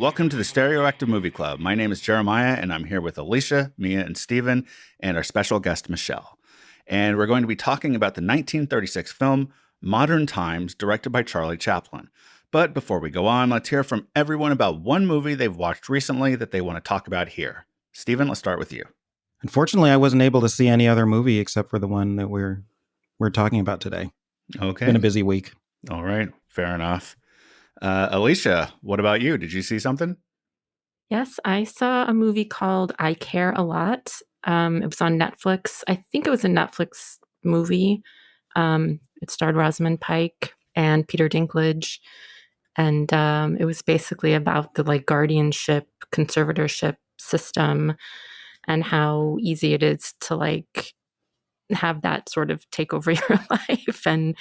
Welcome to the Stereoactive Movie Club. My name is Jeremiah, and I'm here with Alicia, Mia, and Steven, and our special guest, Michelle. And we're going to be talking about the 1936 film Modern Times, directed by Charlie Chaplin. But before we go on, let's hear from everyone about one movie they've watched recently that they want to talk about here. Steven, let's start with you. Unfortunately, I wasn't able to see any other movie except for the one that we're talking about today. Okay. It's been a busy week. All right. Fair enough. Alicia, what about you? Did you see something? Yes, I saw a movie called I Care a Lot. It was on Netflix. I think it was a Netflix movie. It starred Rosamund Pike and Peter Dinklage. And it was basically about the guardianship, conservatorship system and how easy it is to have that sort of take over your life. And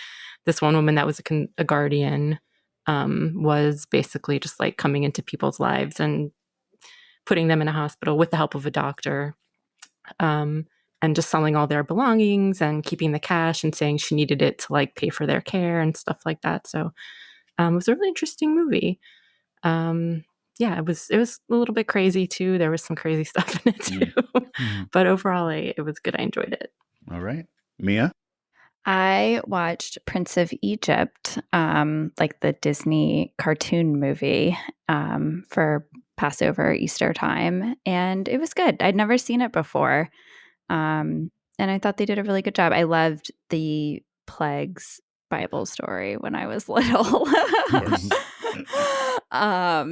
this one woman that was a guardian was basically just coming into people's lives and putting them in a hospital with the help of a doctor, and just selling all their belongings and keeping the cash and saying she needed it to pay for their care and stuff like that. So it was a really interesting movie. It was a little bit crazy too. There was some crazy stuff in it too, but overall it was good. I enjoyed it. All right. Mia? I watched Prince of Egypt, the Disney cartoon movie, for Passover, Easter time. And it was good. I'd never seen it before. And I thought they did a really good job. I loved the plagues Bible story when I was little.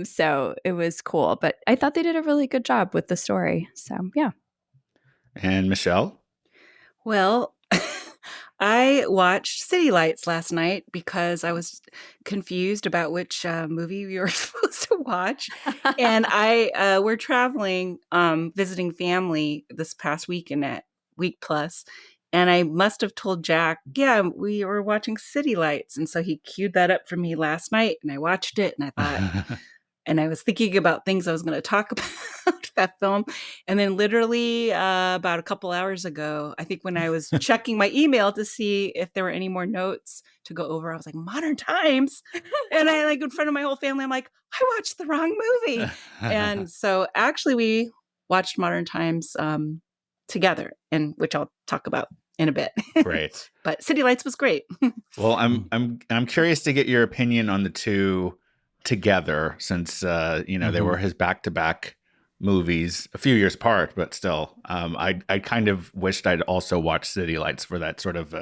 So it was cool. But I thought they did a really good job with the story. So, yeah. And Michelle? Well, I watched City Lights last night because I was confused about which movie we were supposed to watch. And we're traveling, visiting family this past weekend at Week Plus. And I must have told Jack, yeah, we were watching City Lights. And so he queued that up for me last night. And I watched it and I thought, and I was thinking about things I was going to talk about that film. And then literally about a couple hours ago, I think when I was checking my email to see if there were any more notes to go over, I was like, Modern Times. And I in front of my whole family, I'm like, I watched the wrong movie. And so actually we watched Modern Times together, and which I'll talk about in a bit. Great. But City Lights was great. Well, I'm curious to get your opinion on the two together, since they were his back-to-back movies a few years apart, but still, I kind of wished I'd also watched City Lights for that sort of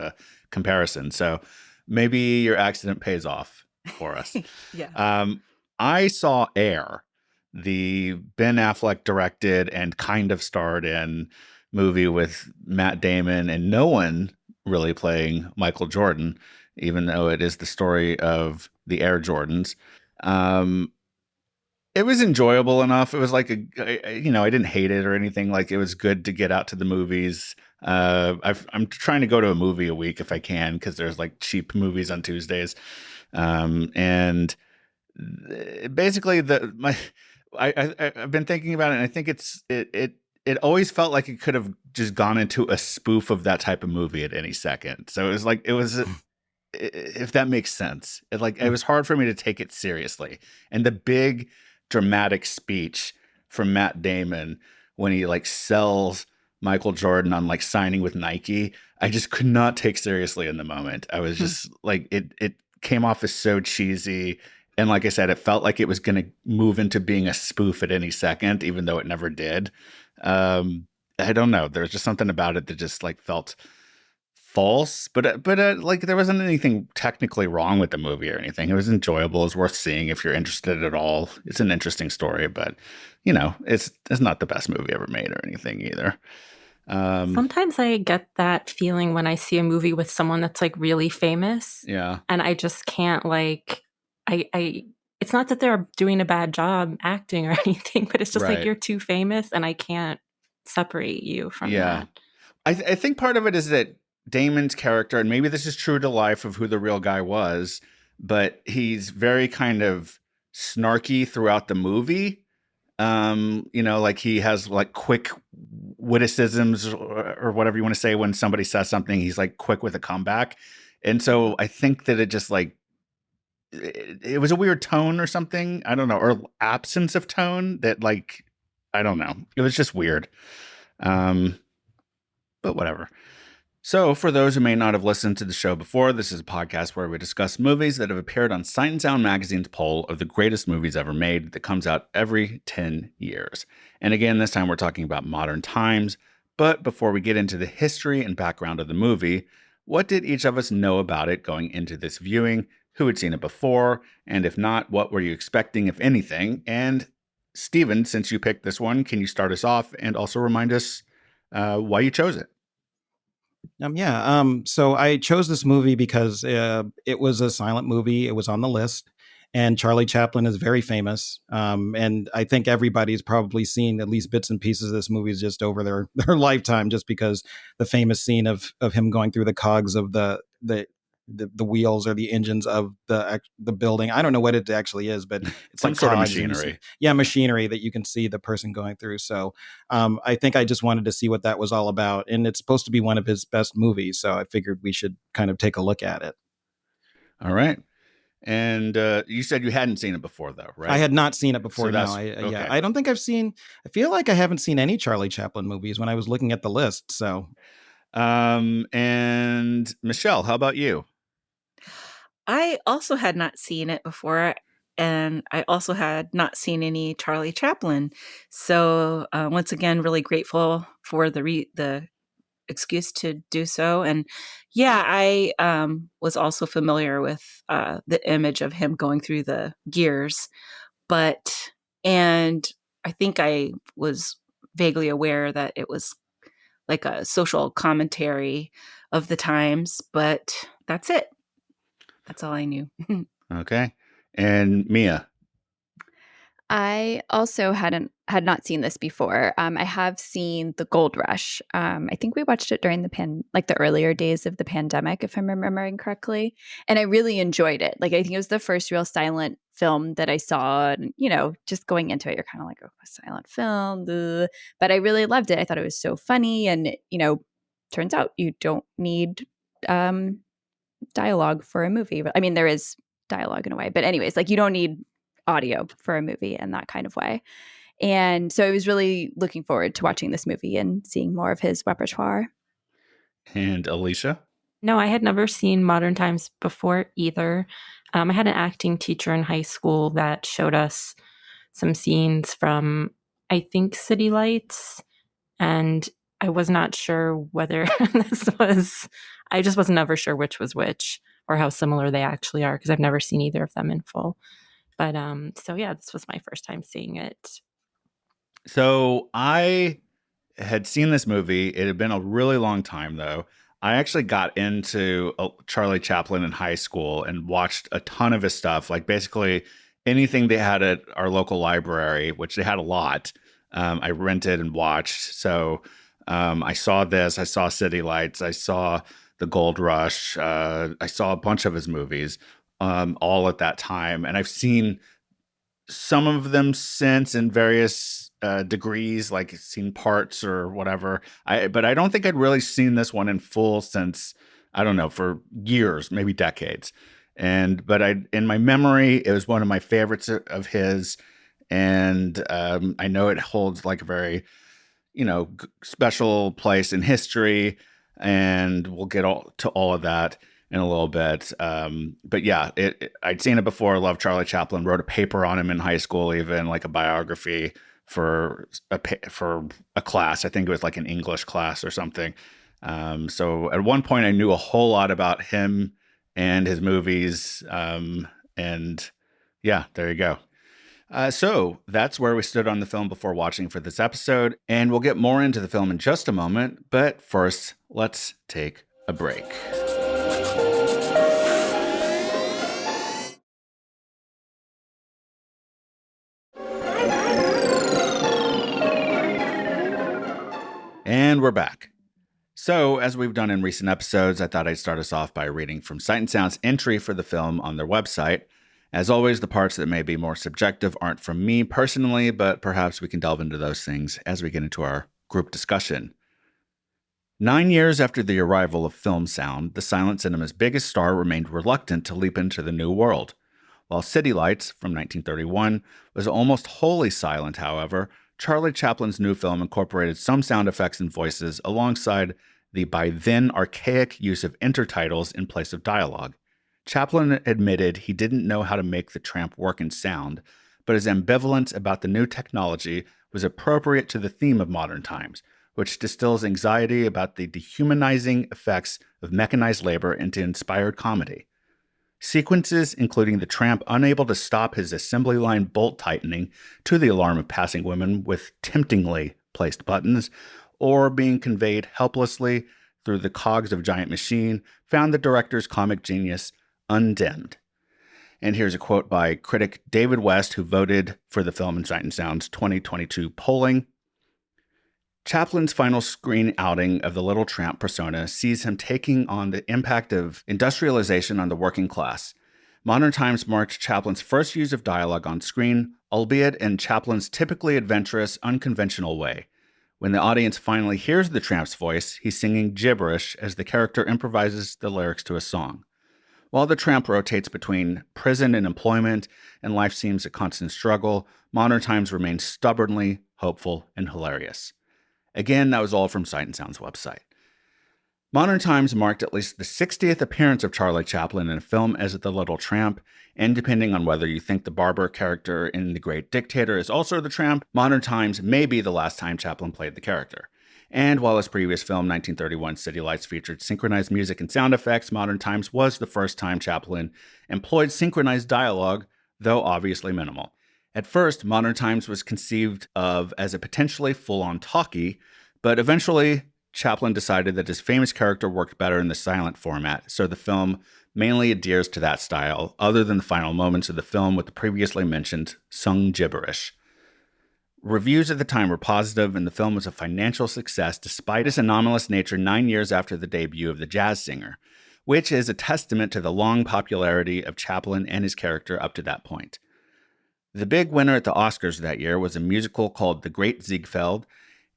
comparison. So maybe your accident pays off for us. Yeah. I saw Air, the Ben Affleck directed and kind of starred in movie with Matt Damon and no one really playing Michael Jordan, even though it is the story of the Air Jordans. It was enjoyable enough. It was I didn't hate it or anything. It was good to get out to the movies. I'm trying to go to a movie a week if I can, because there's cheap movies on Tuesdays. And basically I've been thinking about it, and I think it always felt like it could have just gone into a spoof of that type of movie at any second. So it was if that makes sense. It was hard for me to take it seriously. And the big dramatic speech from Matt Damon when he sells Michael Jordan on signing with Nike, I just could not take seriously in the moment. I was just it came off as so cheesy. And like I said, it felt like it was going to move into being a spoof at any second, even though it never did. I don't know. There was just something about it that just felt false, but there wasn't anything technically wrong with the movie or anything. It was enjoyable. It's worth seeing if you're interested at all. It's an interesting story, but it's not the best movie ever made or anything either. Sometimes I get that feeling when I see a movie with someone that's really famous. Yeah. And I just can't it's not that they're doing a bad job acting or anything, but it's just Right. you're too famous and I can't separate you from that. I think part of it is that Damon's character, and maybe this is true to life of who the real guy was, but he's very kind of snarky throughout the movie. He has quick witticisms or whatever you want to say when somebody says something. He's quick with a comeback. And so I think that it just it was a weird tone or something. I don't know, or absence of tone that, like, I don't know. It was just weird. But whatever. So, for those who may not have listened to the show before, this is a podcast where we discuss movies that have appeared on Sight and Sound Magazine's poll of the greatest movies ever made that comes out every 10 years. And again, this time we're talking about modern times. But before we get into the history and background of the movie, what did each of us know about it going into this viewing? Who had seen it before? And if not, what were you expecting, if anything? And Stephen, since you picked this one, can you start us off and also remind us why you chose it? So I chose this movie because it was a silent movie. It was on the list, and Charlie Chaplin is very famous. And I think everybody's probably seen at least bits and pieces of this movie just over their lifetime, just because the famous scene of him going through the cogs of the wheels or the engines of the building. I don't know what it actually is, but it's Some like sort of cogs machinery. Machinery that you can see the person going through. So I think I just wanted to see what that was all about. And it's supposed to be one of his best movies. So I figured we should kind of take a look at it. All right. And you said you hadn't seen it before, though, right? I had not seen it before. So No, okay. I don't think I feel like I haven't seen any Charlie Chaplin movies when I was looking at the list. So, and Michelle, how about you? I also had not seen it before, and I also had not seen any Charlie Chaplin. So once again, really grateful for the excuse to do so. And yeah, I was also familiar with the image of him going through the gears, and I think I was vaguely aware that it was like a social commentary of the times, but that's it. That's all I knew. Okay. And Mia? I also had not seen this before. I have seen The Gold Rush. I think we watched it during the earlier days of the pandemic, if I'm remembering correctly. And I really enjoyed it. Like, I think it was the first real silent film that I saw. And, just going into it, you're kind of like, oh, a silent film. Ugh. But I really loved it. I thought it was so funny. And, turns out you don't need dialogue for a movie. I mean, there is dialogue in a way. But anyways, like, you don't need audio for a movie in that kind of way. And so I was really looking forward to watching this movie and seeing more of his repertoire. And Alicia? No, I had never seen Modern Times before either. I had an acting teacher in high school that showed us some scenes from, I think, City Lights. And I was not sure whether I just was never sure which was which or how similar they actually are, because I've never seen either of them in full. But so yeah, this was my first time seeing it. So I had seen this movie. It had been a really long time, though. I actually got into Charlie Chaplin in high school and watched a ton of his stuff, like basically anything they had at our local library, which they had a lot. I rented and watched. So I saw this. I saw City Lights. I saw The Gold Rush. I saw a bunch of his movies. All at that time. And I've seen some of them since in various degrees, like seen parts or whatever. But I don't think I'd really seen this one in full since, I don't know, for years, maybe decades. But in my memory, it was one of my favorites of his. And I know it holds like a very, special place in history. And we'll get to all of that in a little bit. But yeah, I'd seen it before. I love Charlie Chaplin. Wrote a paper on him in high school, even like a biography for a class. I think it was like an English class or something. So at one point I knew a whole lot about him and his movies. And yeah, there you go. So that's where we stood on the film before watching for this episode. And we'll get more into the film in just a moment. But first, let's take a break. And we're back. So, as we've done in recent episodes, I thought I'd start us off by reading from Sight and Sound's entry for the film on their website. As always, the parts that may be more subjective aren't from me personally, but perhaps we can delve into those things as we get into our group discussion. 9 years after the arrival of film sound, the silent cinema's biggest star remained reluctant to leap into the new world. While City Lights, from 1931, was almost wholly silent, however, Charlie Chaplin's new film incorporated some sound effects and voices alongside the by then archaic use of intertitles in place of dialogue. Chaplin admitted he didn't know how to make the Tramp work in sound, but his ambivalence about the new technology was appropriate to the theme of modern times, which distills anxiety about the dehumanizing effects of mechanized labor into inspired comedy. Sequences including the Tramp unable to stop his assembly line bolt tightening to the alarm of passing women with temptingly placed buttons, or being conveyed helplessly through the cogs of a giant machine, found the director's comic genius undimmed. And here's a quote by critic David West, who voted for the film in Sight and Sound's 2022 polling. Chaplin's final screen outing of the Little Tramp persona sees him taking on the impact of industrialization on the working class. Modern Times marked Chaplin's first use of dialogue on screen, albeit in Chaplin's typically adventurous, unconventional way. When the audience finally hears the Tramp's voice, he's singing gibberish as the character improvises the lyrics to a song. While the Tramp rotates between prison and employment, and life seems a constant struggle, Modern Times remains stubbornly hopeful and hilarious. Again, that was all from Sight and Sound's website. Modern Times marked at least the 60th appearance of Charlie Chaplin in a film as the Little Tramp, and depending on whether you think the barber character in The Great Dictator is also the Tramp, Modern Times may be the last time Chaplin played the character. And while his previous film, 1931 City Lights, featured synchronized music and sound effects, Modern Times was the first time Chaplin employed synchronized dialogue, though obviously minimal. At first, Modern Times was conceived of as a potentially full-on talkie, but eventually Chaplin decided that his famous character worked better in the silent format, so the film mainly adheres to that style, other than the final moments of the film with the previously mentioned sung gibberish. Reviews at the time were positive, and the film was a financial success despite its anomalous nature 9 years after the debut of The Jazz Singer, which is a testament to the long popularity of Chaplin and his character up to that point. The big winner at the Oscars that year was a musical called The Great Ziegfeld,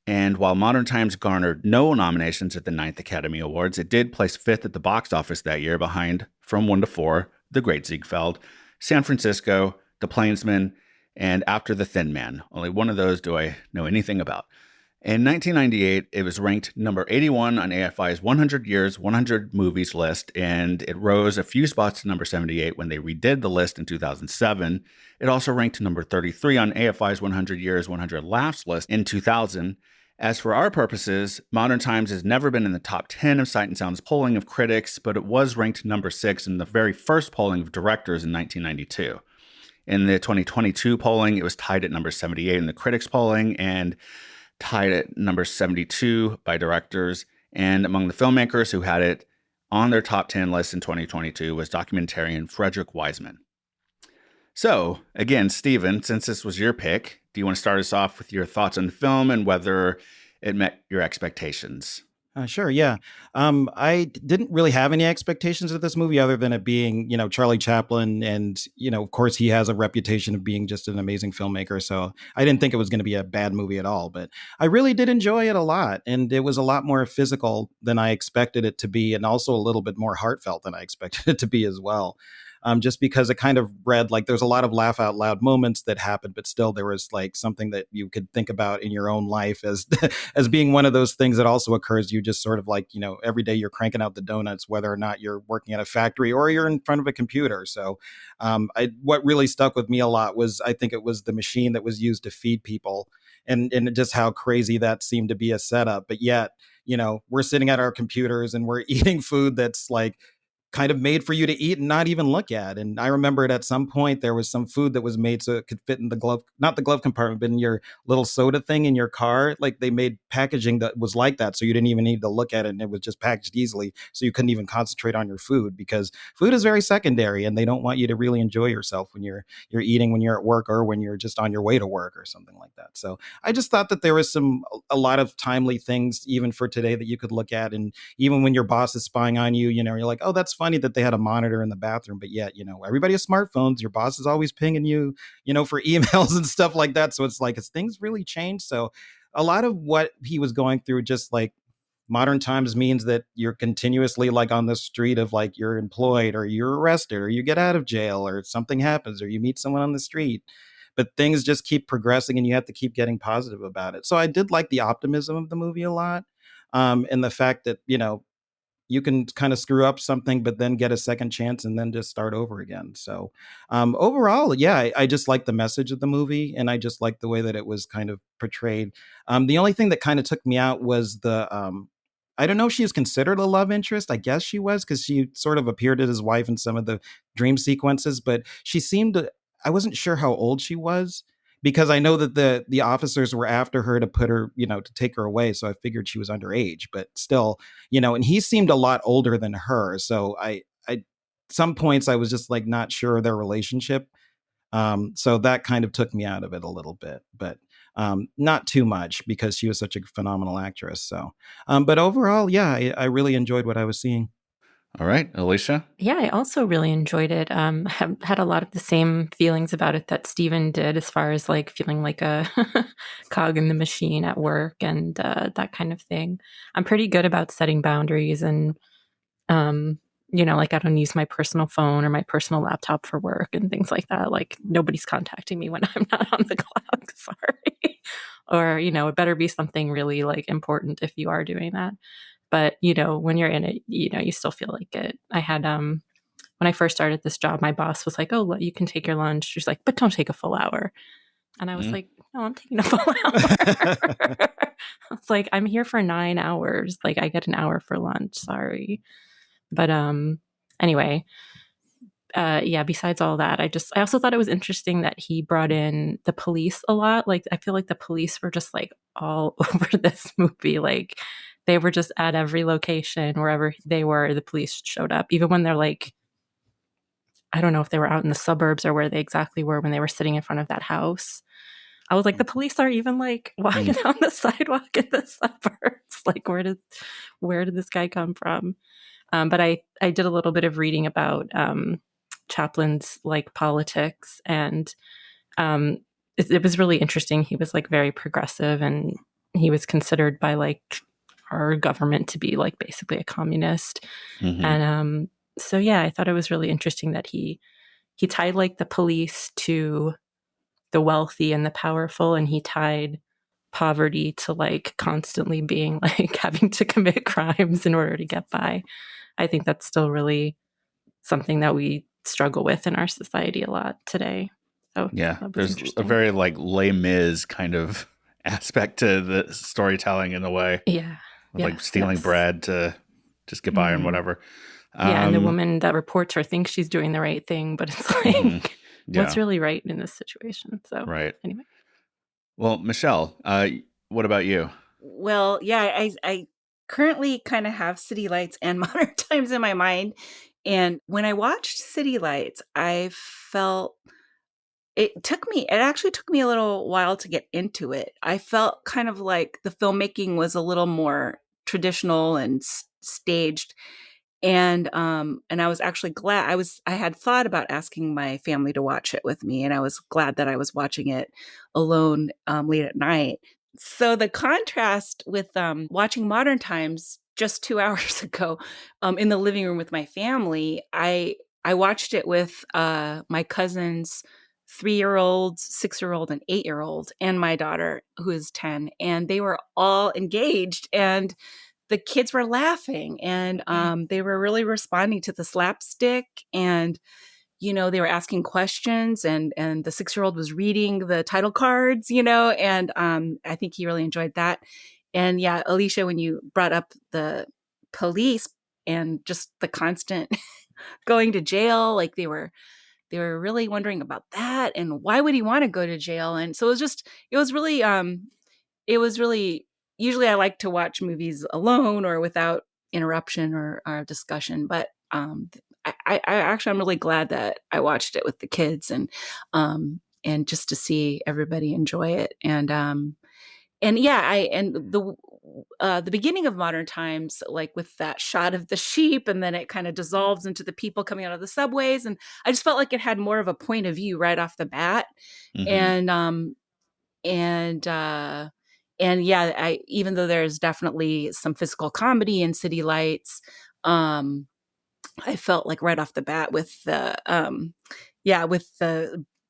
and while Modern Times garnered no nominations at the 9th Academy Awards, it did place 5th at the box office that year behind From 1 to 4, The Great Ziegfeld, San Francisco, The Plainsman, and After the Thin Man. Only one of those do I know anything about. In 1998, it was ranked number 81 on AFI's 100 Years, 100 Movies list, and it rose a few spots to number 78 when they redid the list in 2007. It also ranked number 33 on AFI's 100 Years, 100 Laughs list in 2000. As for our purposes, Modern Times has never been in the top 10 of Sight and Sound's polling of critics, but it was ranked number 6 in the very first polling of directors in 1992. In the 2022 polling, it was tied at number 78 in the critics polling and tied at number 72 by directors. And among the filmmakers who had it on their top 10 list in 2022 was documentarian Frederick Wiseman. So, again, Stephen, since this was your pick, do you want to start us off with your thoughts on the film and whether it met your expectations? Sure, yeah. I didn't really have any expectations of this movie other than it being, Charlie Chaplin. And, of course, he has a reputation of being just an amazing filmmaker. So I didn't think it was going to be a bad movie at all. But I really did enjoy it a lot. And it was a lot more physical than I expected it to be, and also a little bit more heartfelt than I expected it to be as well. Just because it kind of read like there's a lot of laugh out loud moments that happened, but still there was like something that you could think about in your own life as as being one of those things that also occurs. You just sort of like, every day you're cranking out the donuts, whether or not you're working at a factory or you're in front of a computer. So what really stuck with me a lot was, I think it was the machine that was used to feed people, and just how crazy that seemed to be a setup. But yet, we're sitting at our computers and we're eating food that's like kind of made for you to eat and not even look at. And I remembered at some point there was some food that was made so it could fit in the glove, not the glove compartment, but in your little soda thing in your car. Like they made packaging that was like that. So you didn't even need to look at it, and it was just packaged easily. So you couldn't even concentrate on your food, because food is very secondary and they don't want you to really enjoy yourself when you're eating, when you're at work or when you're just on your way to work or something like that. So I just thought that there was a lot of timely things even for today that you could look at. And even when your boss is spying on you, you're like, oh, that's funny that they had a monitor in the bathroom, but yet, everybody has smartphones. Your boss is always pinging you, for emails and stuff like that. So it's like, has things really changed? So a lot of what he was going through just like Modern times means that you're continuously like on the street of like you're employed or you're arrested or you get out of jail or something happens or you meet someone on the street. But things just keep progressing and you have to keep getting positive about it. So I did like the optimism of the movie a lot. And the fact that, you can kind of screw up something, but then get a second chance and then just start over again. So overall, yeah, I just like the message of the movie and I just like the way that it was kind of portrayed. The only thing that kind of took me out was I don't know if she was considered a love interest. I guess she was because she sort of appeared as his wife in some of the dream sequences, but she seemed to, I wasn't sure how old she was because I know that the officers were after her to put her, to take her away. So I figured she was underage, but still, and he seemed a lot older than her. So some points I was just like not sure of their relationship. So that kind of took me out of it a little bit, but not too much because she was such a phenomenal actress. So, but overall, yeah, I really enjoyed what I was seeing. All right, Alicia? Yeah, I also really enjoyed it. Had a lot of the same feelings about it that Steven did, as far as like feeling like a cog in the machine at work and that kind of thing. I'm pretty good about setting boundaries and, like I don't use my personal phone or my personal laptop for work and things like that. Like nobody's contacting me when I'm not on the clock. Sorry. Or, it better be something really like important if you are doing that. But, when you're in it, you still feel like it. I had, when I first started this job, my boss was like, oh, you can take your lunch. She's like, but don't take a full hour. And I was like, no, I'm taking a full hour. It's like, I'm here for 9 hours. Like I get an hour for lunch. Sorry. But anyway, besides all that, I also thought it was interesting that he brought in the police a lot. Like, I feel like the police were just like all over this movie. Like, they were just at every location, wherever they were, the police showed up. Even when they're like, I don't know if they were out in the suburbs or where they exactly were when they were sitting in front of that house. I was like, the police are even like walking down the sidewalk in the suburbs. Like, where did this guy come from? But I did a little bit of reading about Chaplin's like politics, and it was really interesting. He was like very progressive, and he was considered by like our government to be like basically a communist. Mm-hmm. And so yeah, I thought it was really interesting that he tied like the police to the wealthy and the powerful, and he tied poverty to like constantly being like having to commit crimes in order to get by. I think that's still really something that we struggle with in our society a lot today. So yeah, there's a very like Les Mis kind of aspect to the storytelling in a way. Yeah. Like stealing bread to just get by and whatever. Yeah, and the woman that reports her thinks she's doing the right thing, but it's like, what's really right in this situation? So anyway. Well, Michelle, what about you? Well, yeah, I currently kind of have City Lights and Modern Times in my mind. And when I watched City Lights, I felt it actually took me a little while to get into it. I felt kind of like the filmmaking was a little more traditional and staged. And I was actually glad I had thought about asking my family to watch it with me. And I was glad that I was watching it alone late at night. So the contrast with watching Modern Times just 2 hours ago in the living room with my family, I watched it with my cousins, 3-year-old, 6-year-old, and 8-year-old, and my daughter who is 10, and they were all engaged, and the kids were laughing, and they were really responding to the slapstick, and they were asking questions, and the 6-year-old was reading the title cards, and I think he really enjoyed that. And yeah, Alicia, when you brought up the police and just the constant going to jail, like they were really wondering about that, and why would he want to go to jail? And so it was really, usually I like to watch movies alone or without interruption or discussion, but I actually, I'm really glad that I watched it with the kids and just to see everybody enjoy it. And the beginning of Modern Times, like with that shot of the sheep, and then it kind of dissolves into the people coming out of the subways, and I just felt like it had more of a point of view right off the bat, and yeah, even though there's definitely some physical comedy in City Lights, I felt like right off the bat with the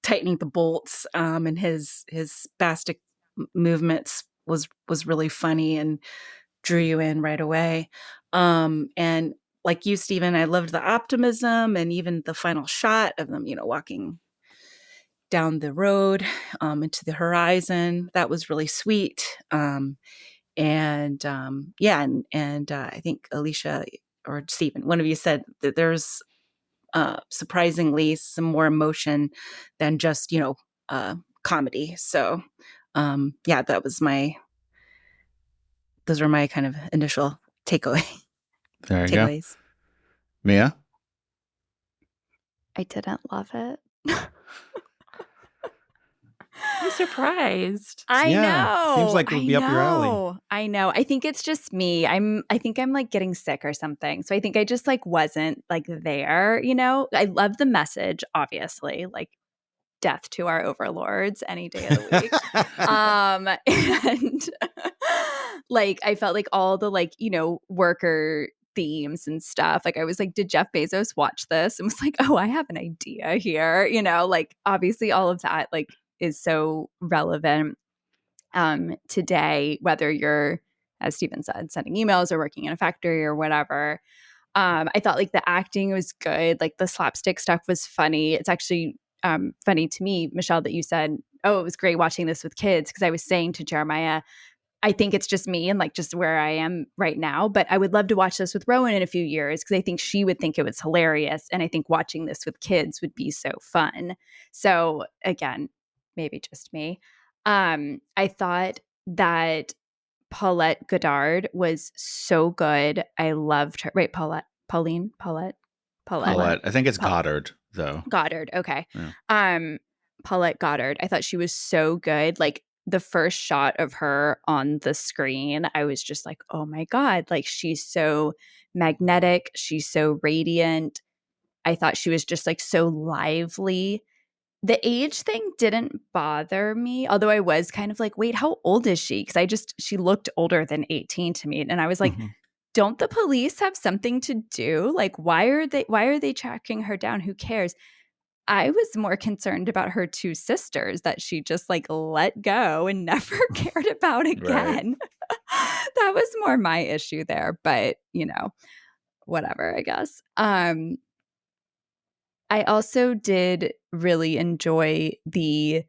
tightening the bolts, and his spastic movements was really funny and drew you in right away. And like you, Stephen, I loved the optimism and even the final shot of them, walking down the road, into the horizon. That was really sweet. I think Alicia or Stephen, one of you said that there's surprisingly some more emotion than just comedy. So those were my kind of initial There you go. takeaways. Mia? I didn't love it. I'm surprised. I Yeah, know. seems like it would be up your alley. I know. I think it's just me. I think I'm like getting sick or something. So I think I just like wasn't like there, I love the message, obviously, like death to our overlords any day of the week. And like I felt like all the like, worker themes and stuff. Like I was like, did Jeff Bezos watch this? And was like, oh, I have an idea here. Like obviously all of that like is so relevant today, whether you're, as Stephen said, sending emails or working in a factory or whatever. I thought like the acting was good. Like the slapstick stuff was funny. It's actually funny to me, Michelle, that you said, oh, it was great watching this with kids. Because I was saying to Jeremiah, I think it's just me and like just where I am right now. But I would love to watch this with Rowan in a few years because I think she would think it was hilarious. And I think watching this with kids would be so fun. So again, maybe just me. I thought that Paulette Goddard was so good. I loved her. Right, Paulette. I think it's Goddard, though. Goddard. Okay. Yeah. Paulette Goddard. I thought she was so good. Like the first shot of her on the screen, I was just like, oh my God, like she's so magnetic. She's so radiant. I thought she was just like so lively. The age thing didn't bother me, although I was kind of like, wait, how old is she? Because she looked older than 18 to me. And I was like, don't the police have something to do? Like, why are they tracking her down? Who cares? I was more concerned about her two sisters that she just like let go and never cared about again. Right. That was more my issue there, but whatever, I guess. I also did really enjoy the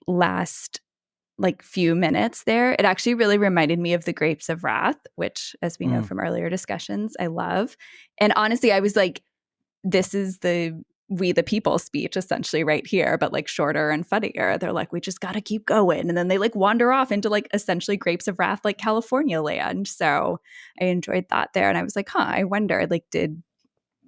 last like few minutes there. It actually really reminded me of the Grapes of Wrath, which, as we know from earlier discussions, I love. And honestly, I was like, this is the We the People speech essentially right here, but like shorter and funnier. They're like, we just got to keep going. And then they like wander off into like essentially Grapes of Wrath, like California land. So I enjoyed that there. And I was like, I wonder, like, did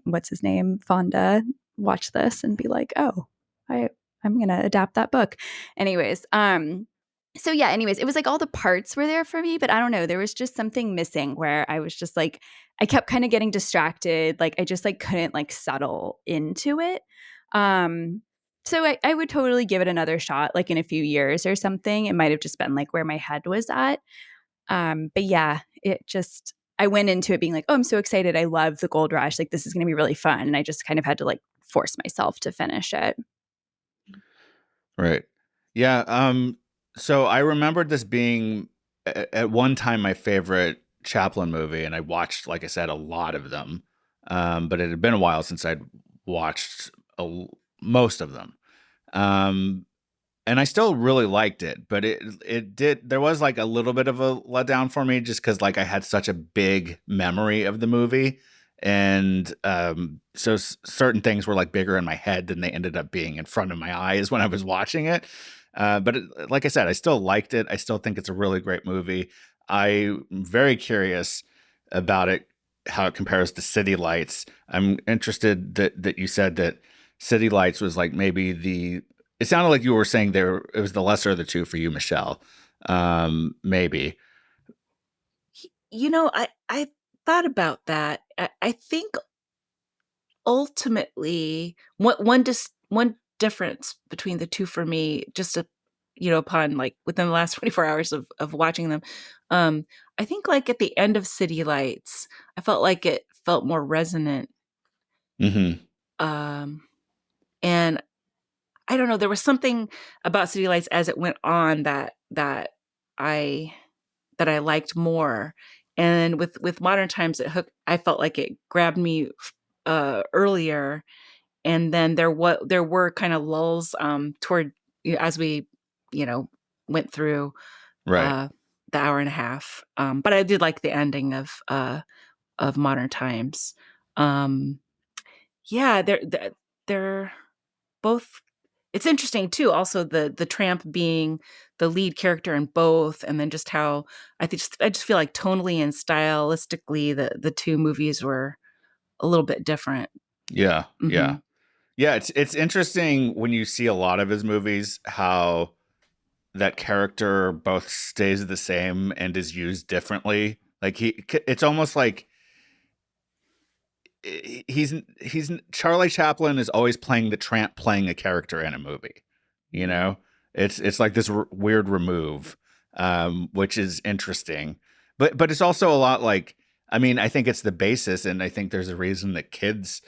what's his name, Fonda, watch this and be like, oh, I'm going to adapt that book. Anyways, so yeah, anyways, it was like all the parts were there for me, but I don't know. There was just something missing where I was just like, I kept kind of getting distracted. Like I just like couldn't like settle into it. So I would totally give it another shot, like in a few years or something. It might have just been like where my head was at. But yeah, I went into it being like, oh, I'm so excited. I love the Gold Rush. Like this is going to be really fun. And I just kind of had to like force myself to finish it. Right. Yeah. So I remembered this being at one time my favorite Chaplin movie, and I watched, like I said, a lot of them. But it had been a while since I'd watched most of them. And I still really liked it, but there was like a little bit of a letdown for me just because like I had such a big memory of the movie. And so certain things were like bigger in my head than they ended up being in front of my eyes when I was watching it. But like I said, I still liked it. I still think it's a really great movie. I'm very curious about it, how it compares to City Lights. I'm interested that you said that City Lights was like maybe it sounded like you were saying it was the lesser of the two for you, Michelle. Maybe. I thought about that. I think ultimately one difference between the two for me, just a upon like within the last 24 hours of watching them. I think like at the end of City Lights, I felt like it felt more resonant. Mm-hmm. And I don't know, there was something about City Lights as it went on that I liked more. And with Modern Times, I felt like it grabbed me earlier, and then there were kind of lulls toward as we went through Right. the hour and a half. But I did like the ending of Modern Times. Yeah, they're both. It's interesting too. Also, the tramp being the lead character in both, and then just how I just feel like tonally and stylistically, the two movies were a little bit different. Yeah. Yeah. Mm-hmm. Yeah. It's interesting when you see a lot of his movies how that character both stays the same and is used differently. Like it's almost like he's Charlie Chaplin is always playing the tramp playing a character in a movie. You know, it's like this weird remove, which is interesting. But it's also a lot like, I mean, I think it's the basis, and I think there's a reason that kids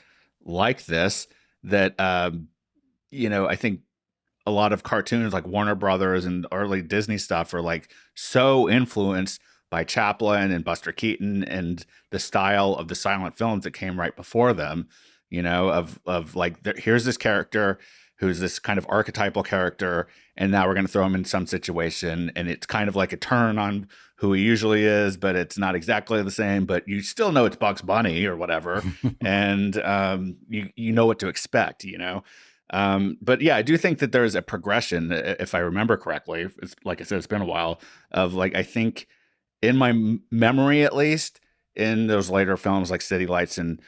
like this. That I think a lot of cartoons like Warner Brothers and early Disney stuff are like so influenced by Chaplin and Buster Keaton and the style of the silent films that came right before them, of like here's this character who's this kind of archetypal character, and now we're going to throw him in some situation, and it's kind of like a turn on who he usually is, but it's not exactly the same, but you still know it's Bugs Bunny or whatever, and you know what to expect, But yeah, I do think that there's a progression, if I remember correctly. It's, like I said, it's been a while, of like, I think in my memory, at least in those later films like City Lights and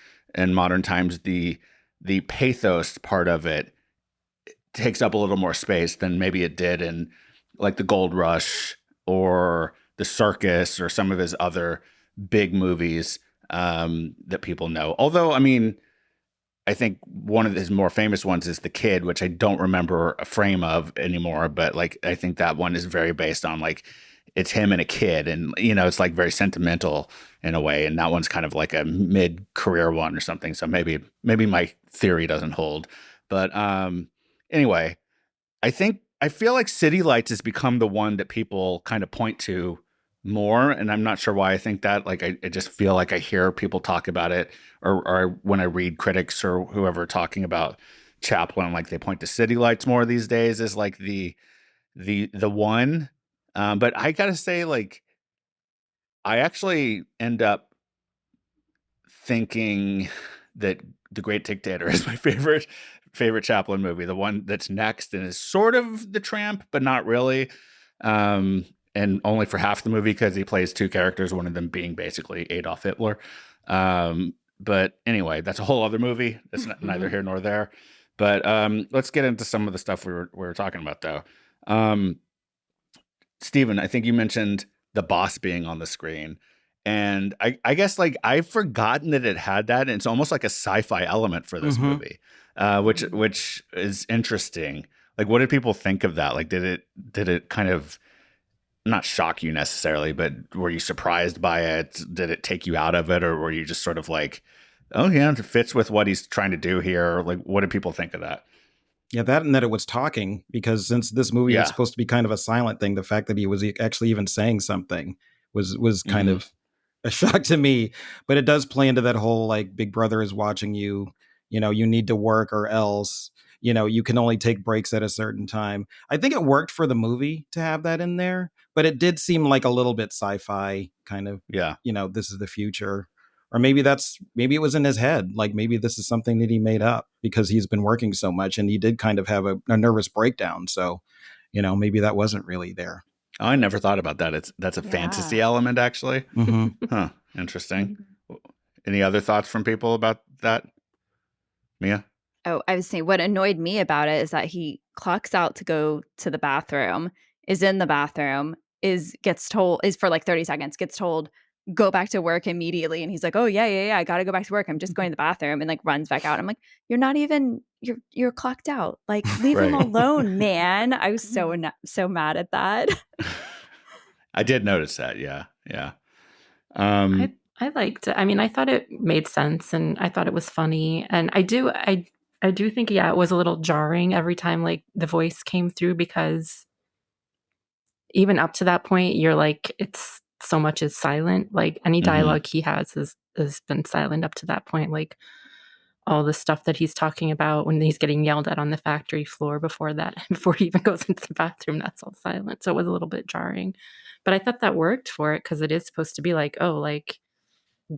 Modern Times, the pathos part of it takes up a little more space than maybe it did in like the Gold Rush or the Circus or some of his other big movies that people know. Although, I mean, I think one of his more famous ones is The Kid, which I don't remember a frame of anymore, but like I think that one is very based on like it's him and a kid, and it's like very sentimental in a way, and that one's kind of like a mid-career one or something. So maybe my theory doesn't hold. But anyway, I feel like City Lights has become the one that people kind of point to more, and I'm not sure why I think that. Like I just feel like I hear people talk about it, or when I read critics or whoever talking about Chaplin, like they point to City Lights more these days as like the one. But I gotta say, like, I actually end up thinking that The Great Dictator is my favorite Chaplin movie, the one that's next and is sort of the tramp, but not really. And only for half the movie because he plays two characters, one of them being basically Adolf Hitler. But anyway, that's a whole other movie. That's neither here nor there. But let's get into some of the stuff we were talking about, though. Steven, I think you mentioned the boss being on the screen. And I guess like I've forgotten that it had that. And it's almost like a sci-fi element for this movie, which is interesting. Like, what did people think of that? Like, did it kind of not shock you necessarily, but were you surprised by it? Did it take you out of it? Or were you just sort of like, oh yeah, it fits with what he's trying to do here? Like, what did people think of that? Yeah, that and that it was talking, because since this movie is supposed to be kind of a silent thing, the fact that he was actually even saying something was kind of a shock to me. But it does play into that whole like Big Brother is watching you, you need to work or else, you can only take breaks at a certain time. I think it worked for the movie to have that in there, but it did seem like a little bit sci-fi kind of, this is the future. Or maybe it was in his head. Like maybe this is something that he made up because he's been working so much and he did kind of have a nervous breakdown. So, maybe that wasn't really there. Oh, I never thought about that. That's a fantasy element, actually. Huh. Interesting. Any other thoughts from people about that? Mia? Oh, I was saying what annoyed me about it is that he clocks out to go to the bathroom, is in the bathroom, is for like 30 seconds, gets told, go back to work immediately. And he's like, oh yeah, I gotta go back to work, I'm just going to the bathroom, and like runs back out. I'm like, you're clocked out, like leave him Right. alone, man. I was so mad at that. I did notice that. Yeah. Um, I liked it. I mean, I thought it made sense, and I thought it was funny. And I do think, yeah, it was a little jarring every time like the voice came through, because even up to that point, you're like, it's so much is silent. Like any dialogue he has been silent up to that point. Like all the stuff that he's talking about when he's getting yelled at on the factory floor before he even goes into the bathroom, that's all silent. So it was a little bit jarring. But I thought that worked for it, because it is supposed to be like, oh, like,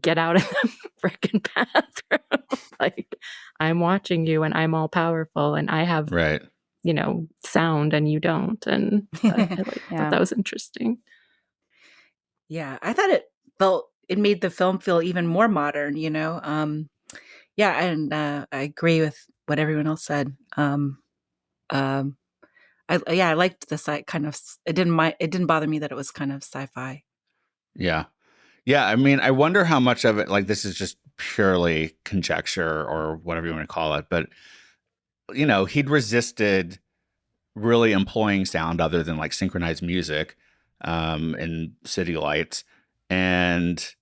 get out of the freaking bathroom. Like, I'm watching you and I'm all powerful and I have, right. sound and you don't. And I thought that was interesting. Yeah, I thought it made the film feel even more modern, Yeah, and I agree with what everyone else said. I liked the kind of. It didn't bother me that it was kind of sci-fi. Yeah. I mean, I wonder how much of it, like, this is just purely conjecture or whatever you want to call it, but he'd resisted really employing sound other than like synchronized music in City Lights, and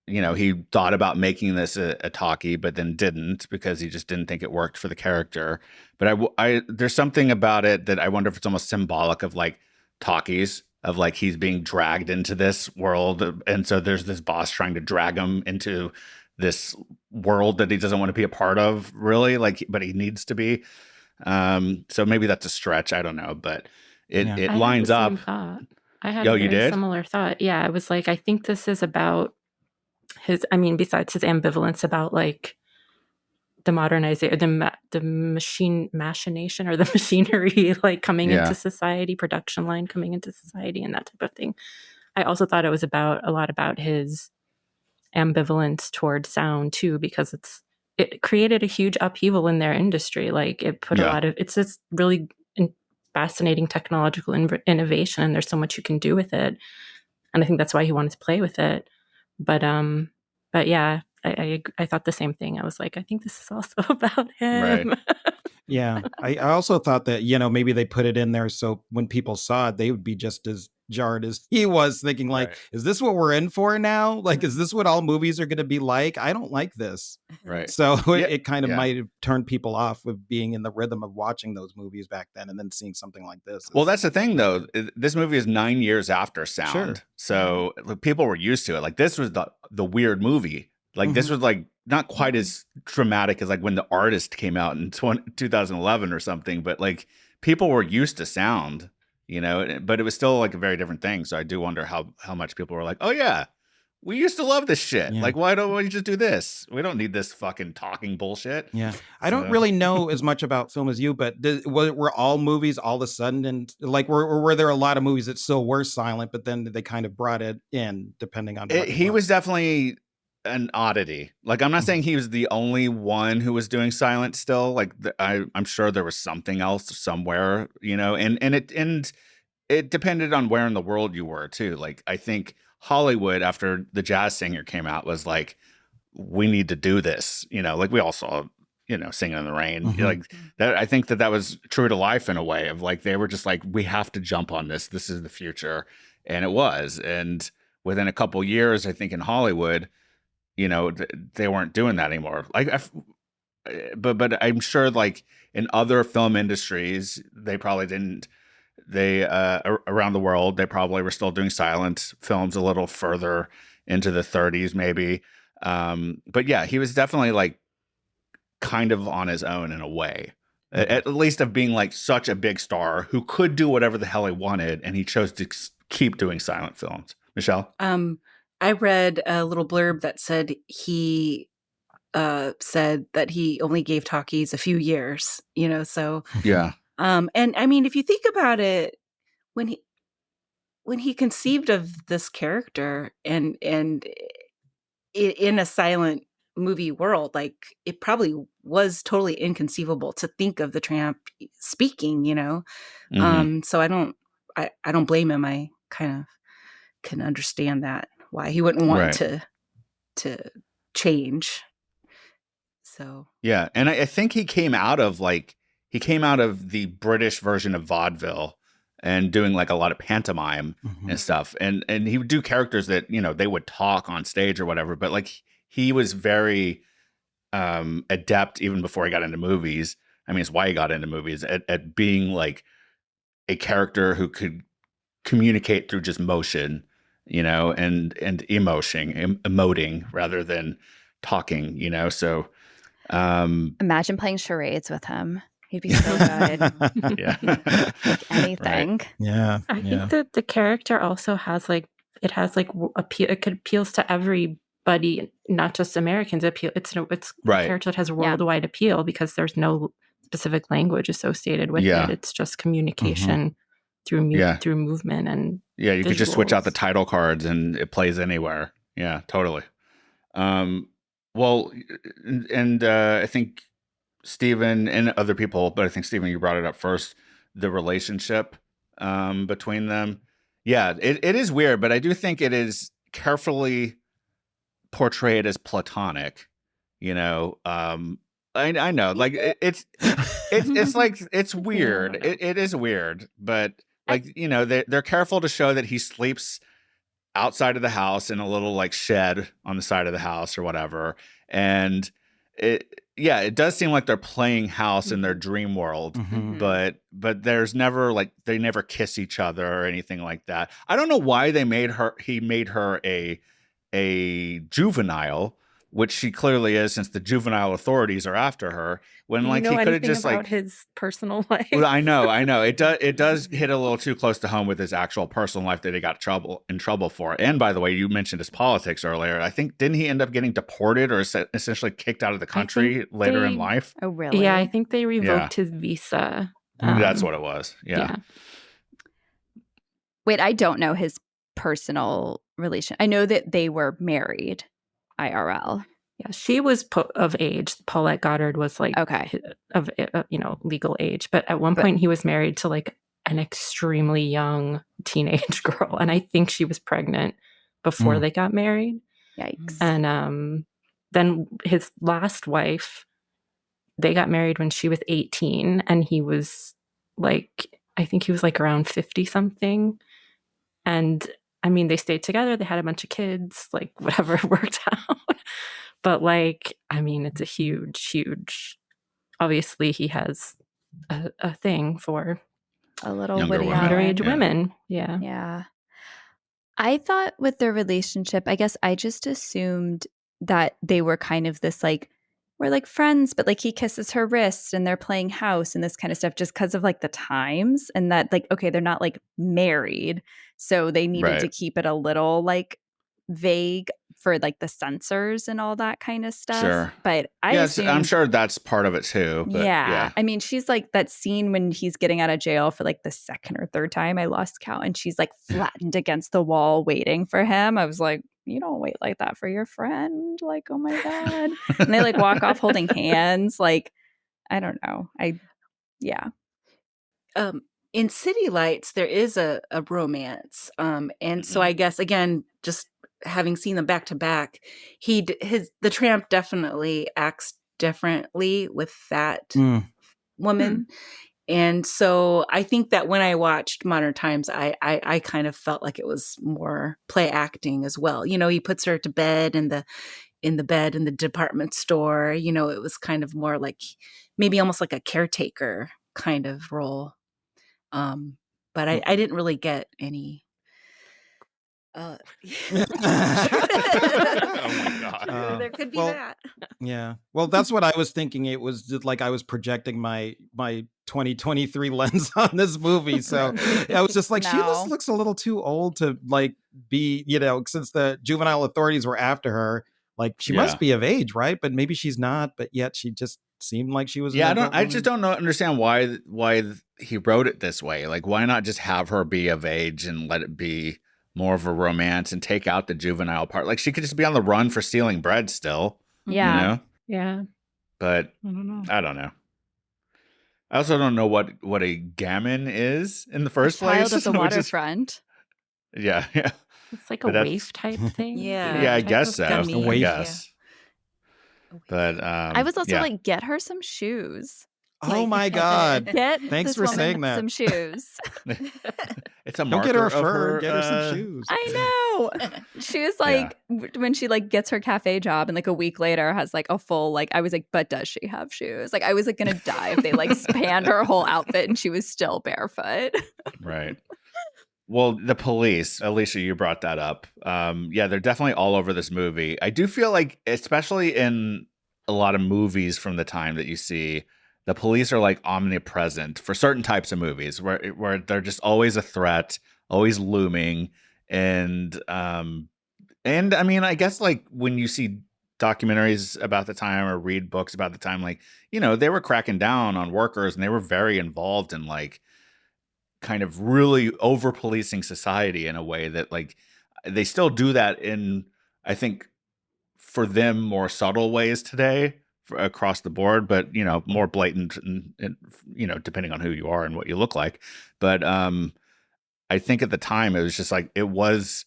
he thought about making this a talkie, but then didn't, because he just didn't think it worked for the character. But there's something about it that I wonder if it's almost symbolic of like talkies, of like he's being dragged into this world. And so there's this boss trying to drag him into this world that he doesn't want to be a part of, really, like, but he needs to be. So maybe that's a stretch. I don't know, but it lines up. I had a very similar thought. Yeah, I was like, I think this is about besides his ambivalence about like the modernization, the machine machination, or the machinery like coming into society, production line coming into society, and that type of thing. I also thought it was a lot about his ambivalence toward sound too, because it created a huge upheaval in their industry. Like it put it's this really fascinating technological innovation, and there's so much you can do with it. And I think that's why he wanted to play with it. But yeah, I thought the same thing. I was like, I think this is also about him. Right. Yeah. I also thought that, maybe they put it in there so when people saw it, they would be just as jarred as he was, thinking like, is this what we're in for now? Like, is this what all movies are going to be like? I don't like this. Right. So it kind of might have turned people off with being in the rhythm of watching those movies back then, and then seeing something like this. Well, that's the thing, though. This movie is 9 years after sound. Sure. So people were used to it. Like, this was the weird movie. Like, this was like not quite as dramatic as like when The Artist came out in 2011 or something, but like people were used to sound, but it was still like a very different thing. So I do wonder how much people were like, oh yeah, we used to love this shit. Yeah. Like, why don't we just do this? We don't need this fucking talking bullshit. Yeah. I don't really know as much about film as you, but were all movies all of a sudden, and like, were there a lot of movies that still were silent, but then they kind of brought it in depending on what he was definitely an oddity. Like, I'm not saying he was the only one who was doing silent still. Like, I'm sure there was something else somewhere, and it depended on where in the world you were too. Like, I think Hollywood, after The Jazz Singer came out, was like, we need to do this. Like we all saw, Singing in the Rain. Like that. I think that was true to life in a way, of like, they were just like, we have to jump on this. This is the future, and it was. And within a couple years, I think in Hollywood, they weren't doing that anymore. Like, but I'm sure, like in other film industries, they probably didn't. They around the world, they probably were still doing silent films a little further into the 30s, maybe. But yeah, he was definitely like kind of on his own in a way, at least of being like such a big star who could do whatever the hell he wanted, and he chose to keep doing silent films. Michelle? I read a little blurb that said he said that he only gave talkies a few years, so yeah. And I mean, if you think about it, when he conceived of this character and in a silent movie world, like, it probably was totally inconceivable to think of the Tramp speaking, So I don't blame him. I kind of can understand that. why he wouldn't want Right. to change. So Yeah, and I think he came out of the British version of vaudeville and doing like a lot of pantomime and stuff, and he would do characters that they would talk on stage or whatever, but like he was very adept even before he got into movies. I mean, it's why he got into movies at being like a character who could communicate through just motion, and emoting rather than talking, So Imagine playing charades with him. He'd be so good. yeah. Like anything. Right. Yeah. I think that the character also has like it appeals to everybody, not just Americans. It's Right. a character that has worldwide appeal because there's no specific language associated with it. It's just communication through movement and you could just switch out the visuals. title cards and it plays anywhere. Yeah, totally. Well, and I think Stephen and other people, but I think Stephen, you brought it up first, the relationship between them. Yeah, it is weird, but I do think it is carefully portrayed as platonic. I know, like it's like it's weird. It is weird, but like they're careful to show that he sleeps outside of the house in a little like shed on the side of the house or whatever, and it does seem like they're playing house in their dream world, but there's never like they never kiss each other or anything like that. I don't know why he made her a juvenile, which she clearly is, since the juvenile authorities are after her. When like he could have just about like his personal life. Well, I know. It does hit a little too close to home with his actual personal life that he got in trouble for. And by the way, you mentioned his politics earlier. I think didn't he end up getting deported or essentially kicked out of the country later in life? Oh, really? Yeah, I think they revoked his visa. That's what it was. Yeah. Wait, I don't know his personal relation. I know that they were married, IRL. Yeah, she was of age. Paulette Goddard was like of legal age, but at one point he was married to like an extremely young teenage girl, and I think she was pregnant before they got married. Yikes! And then his last wife, they got married when she was 18, and he was like, I think he was like around 50 something, and I mean they stayed together. They had a bunch of kids, like whatever worked out. But like, I mean, it's a huge. Obviously, he has a thing for a little underage women. Yeah. Yeah. I thought with their relationship, I guess I just assumed that they were kind of this like, we're like friends, but like he kisses her wrist and they're playing house and this kind of stuff just because of like the times, and that like, okay, they're not like married. So they needed to keep it a little like vague for like the censors and all that kind of stuff. Sure. But I'm sure that's part of it too. But yeah. I mean, she's like that scene when he's getting out of jail for like the second or third time, I lost count, and she's like flattened against the wall waiting for him. I was like, you don't wait like that for your friend. Like, oh my God. And they like walk off holding hands. Like, I don't know. In City Lights, there is a romance. And so I guess, again, just having seen them back to back, the tramp definitely acts differently with that woman. And so I think that when I watched Modern Times, I kind of felt like it was more play acting as well. He puts her to bed in the bed in the department store. It was kind of more like maybe almost like a caretaker kind of role. But I didn't really get any. Oh my God. There could be that. Yeah. Well, that's what I was thinking. It was just like I was projecting my 2023 lens on this movie. So I was just like, she just looks a little too old to like be, since the juvenile authorities were after her, like she must be of age, right? But maybe she's not, but yet she just seemed like she was. Yeah, I just don't understand why he wrote it this way. Like, why not just have her be of age and let it be more of a romance and take out the juvenile part? Like, she could just be on the run for stealing bread still. Yeah. Yeah. But I don't know. I also don't know what a gammon is in the first place. Child of the waterfront. Yeah, yeah. It's like a But that's waif type thing. Yeah. yeah, I Type guess of so. Gummy. A I waif. guess. But I was also yeah. like, get her some shoes. Oh Like, my God. get Thanks this for woman saying that. some shoes. It's a Don't get her marker a of fur, her. get her some shoes. I know. She was Yeah. like, when she like gets her cafe job and like a week later has like a full, like, I was like, but does she have shoes? Like, I was like gonna die if they like spanned her whole outfit and she was still barefoot. Right. Well, the police, Alicia, you brought that up. Yeah, they're definitely all over this movie. I do feel like, especially in a lot of movies from the time that you see, the police are like omnipresent for certain types of movies where they're just always a threat, always looming. And I mean, I guess like when you see documentaries about the time or read books about the time, like, they were cracking down on workers and they were very involved in like kind of really over policing society in a way that like they still do that in, I think, for them more subtle ways today across the board, but more blatant and depending on who you are and what you look like. But I think at the time it was just like it was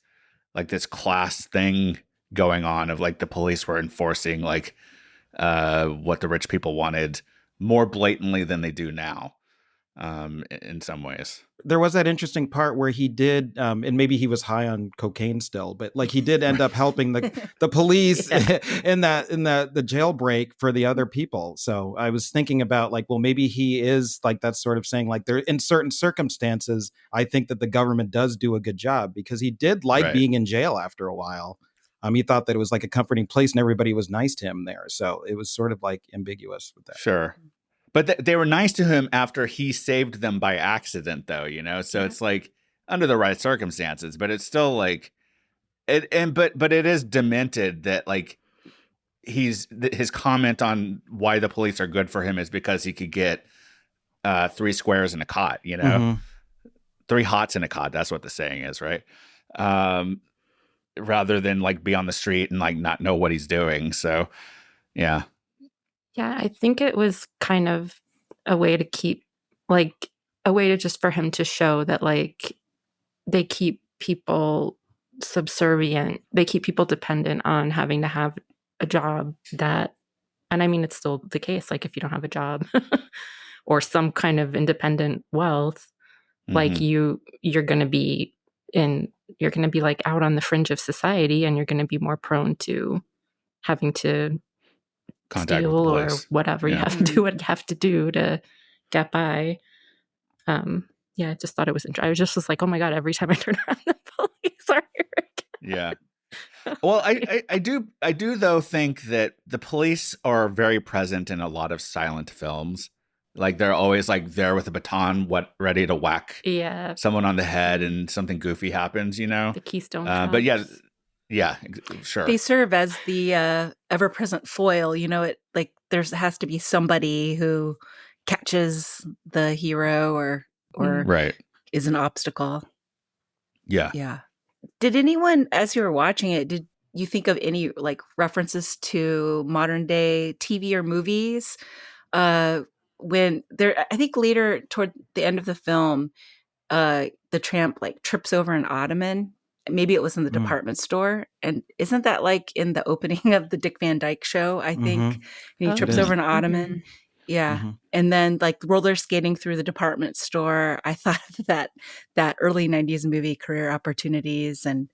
like this class thing going on of like the police were enforcing like what the rich people wanted more blatantly than they do now, in some ways. There was that interesting part where he did, and maybe he was high on cocaine still, but like he did end up helping the police in the jailbreak for the other people. So I was thinking about like, well, maybe he is like that sort of saying like there in certain circumstances, I think that the government does do a good job because he did like Right. being in jail after a while. He thought that it was like a comforting place and everybody was nice to him there. So it was sort of like ambiguous with that. Sure. But they were nice to him after he saved them by accident, though, So it's like under the right circumstances, but it's still like it. But it is demented that like his comment on why the police are good for him is because he could get 3 squares in a cot, Mhm. 3 hots in a cot. That's what the saying is, right? Rather than like be on the street and like not know what he's doing. So, yeah. Yeah, I think it was kind of a way to keep, like, a way to just for him to show that, like, they keep people subservient. They keep people dependent on having to have a job that, and I mean, it's still the case. Like, if you don't have a job or some kind of independent wealth, like Mhm. you're going to be like out on the fringe of society, and you're going to be more prone to having to Contact with the steal or police. whatever you Yeah. have to do what you have to do to get by. Yeah, I just thought it was interesting. I was like, oh my God, every time I turn around, the police are here again. Yeah. Well, I do though think that the police are very present in a lot of silent films. Like they're always like there with a baton, ready to whack Yeah, someone on the head and something goofy happens, the Keystone But yeah, Cops. yeah, sure. They serve as the ever-present foil. It like has to be somebody who catches the hero or Right. is an obstacle. Yeah. Yeah. Did anyone, as you were watching it, did you think of any like references to modern day TV or movies? When there, I think later toward the end of the film, the tramp like trips over an ottoman. Maybe it was in the department store. And isn't that like in the opening of the Dick Van Dyke Show, I think? Mhm. And he Oh, trips is. over an ottoman. Yeah. Mhm. And then like roller skating through the department store. I thought of that early 90s movie Career Opportunities and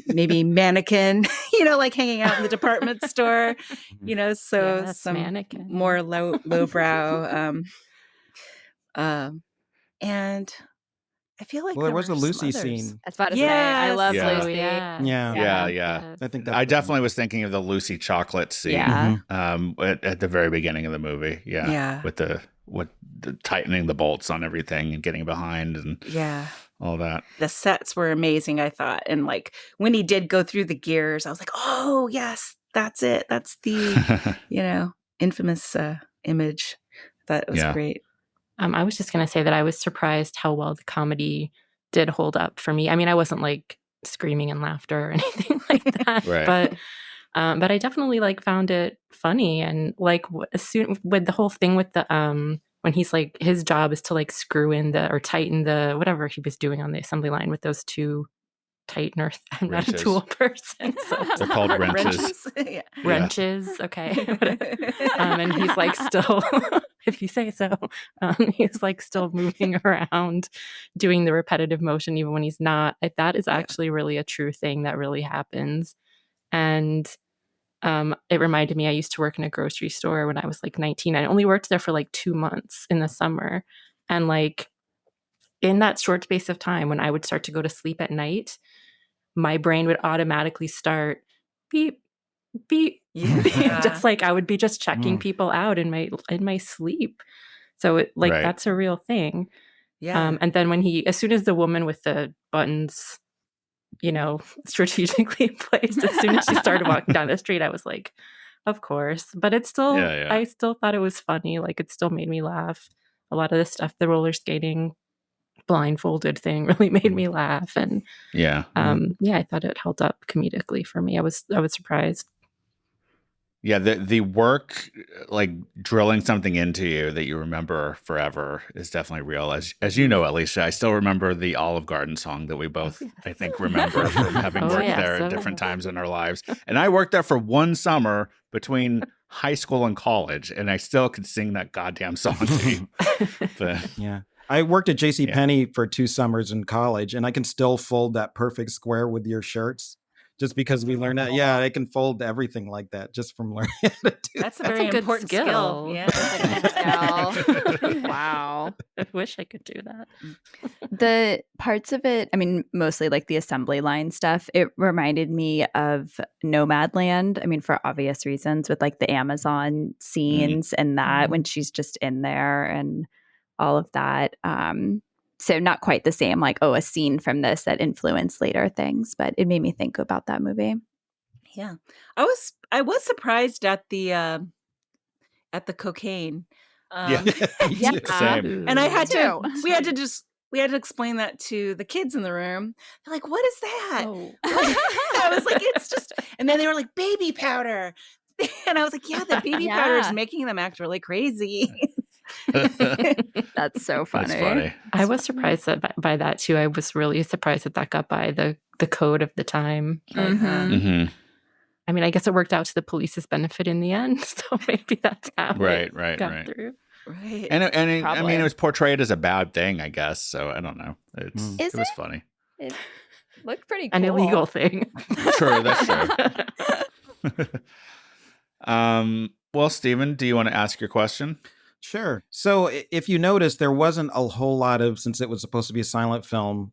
maybe Mannequin, like hanging out in the department store, so Yes, some Mannequin. more lowbrow. And I feel like Well, there was a were some Lucy others. scene. I was about to say, I Yes. love Yeah. Oh, Lucy. yeah. Yeah. Yeah. I think that's I the definitely one. was thinking of the Lucy chocolate scene. Yeah. At the very beginning of the movie. Yeah. Yeah. With the tightening the bolts on everything and getting behind and Yeah. all that. The sets were amazing, I thought. And like when he did go through the gears, I was like, oh, yes, that's it. That's the, infamous image. That was Yeah. great. I was just going to say that I was surprised how well the comedy did hold up for me. I mean, I wasn't like screaming in laughter or anything like that, Right. but I definitely like found it funny. And like as soon with the whole thing with the when he's like his job is to like screw in or tighten the whatever he was doing on the assembly line with those 2 tighten, or I'm not a Wrenches. tool person. So They're called wrenches. Yeah. wrenches. Okay. And he's like still, if you say so, he's like still moving around, doing the repetitive motion, even when he's not. That is actually really a true thing that really happens. And it reminded me, I used to work in a grocery store when I was like 19. I only worked there for like 2 months in the summer. And like in that short space of time, when I would start to go to sleep at night, my brain would automatically start beep, beep, beep. Just like I would be just checking people out in my sleep. So it, like, that's a real thing. Yeah. And then as soon as the woman with the buttons, strategically placed, as soon as she started walking down the street, I was like, of course. But it's still, I still thought it was funny. Like, it still made me laugh. A lot of the stuff, the roller skating blindfolded thing, really made me laugh. And I thought it held up comedically for me. I was surprised. Yeah, the work, like drilling something into you that you remember forever, is definitely real. As you know, Alicia, I still remember the Olive Garden song that we both, I think, remember from having worked there at different times in our lives. And I worked there for one summer between high school and college, and I still could sing that goddamn song to you. But, yeah. I worked at JCPenney for 2 summers in college, and I can still fold that perfect square with your shirts. Just because we learned that, I can fold everything like that just from learning how to do That's a very important skill. Yeah. Wow. I wish I could do that. The parts of it, I mean, mostly like the assembly line stuff, it reminded me of Nomadland. I mean, for obvious reasons, with like the Amazon scenes and that when she's just in there and all of that. So not quite the same, like, a scene from this that influenced later things, but it made me think about that movie. Yeah. I was surprised at the cocaine. Same. And we had to explain that to the kids in the room. They're like, what is that? I was like, it's just, and then they were like, baby powder. And I was like, yeah, the baby powder is making them act really crazy. That's so funny. That's funny. I was surprised by that too. I was really surprised that got by the code of the time. Mm-hmm. I mean, I guess it worked out to the police's benefit in the end, so maybe that's how it got through. Right. And I mean, it was portrayed as a bad thing, I guess. So I don't know. It was funny. It looked pretty cool. An illegal thing. True, that's true. Well, Stephen, do you want to ask your question? Sure. So if you notice, there wasn't a whole lot of, since it was supposed to be a silent film,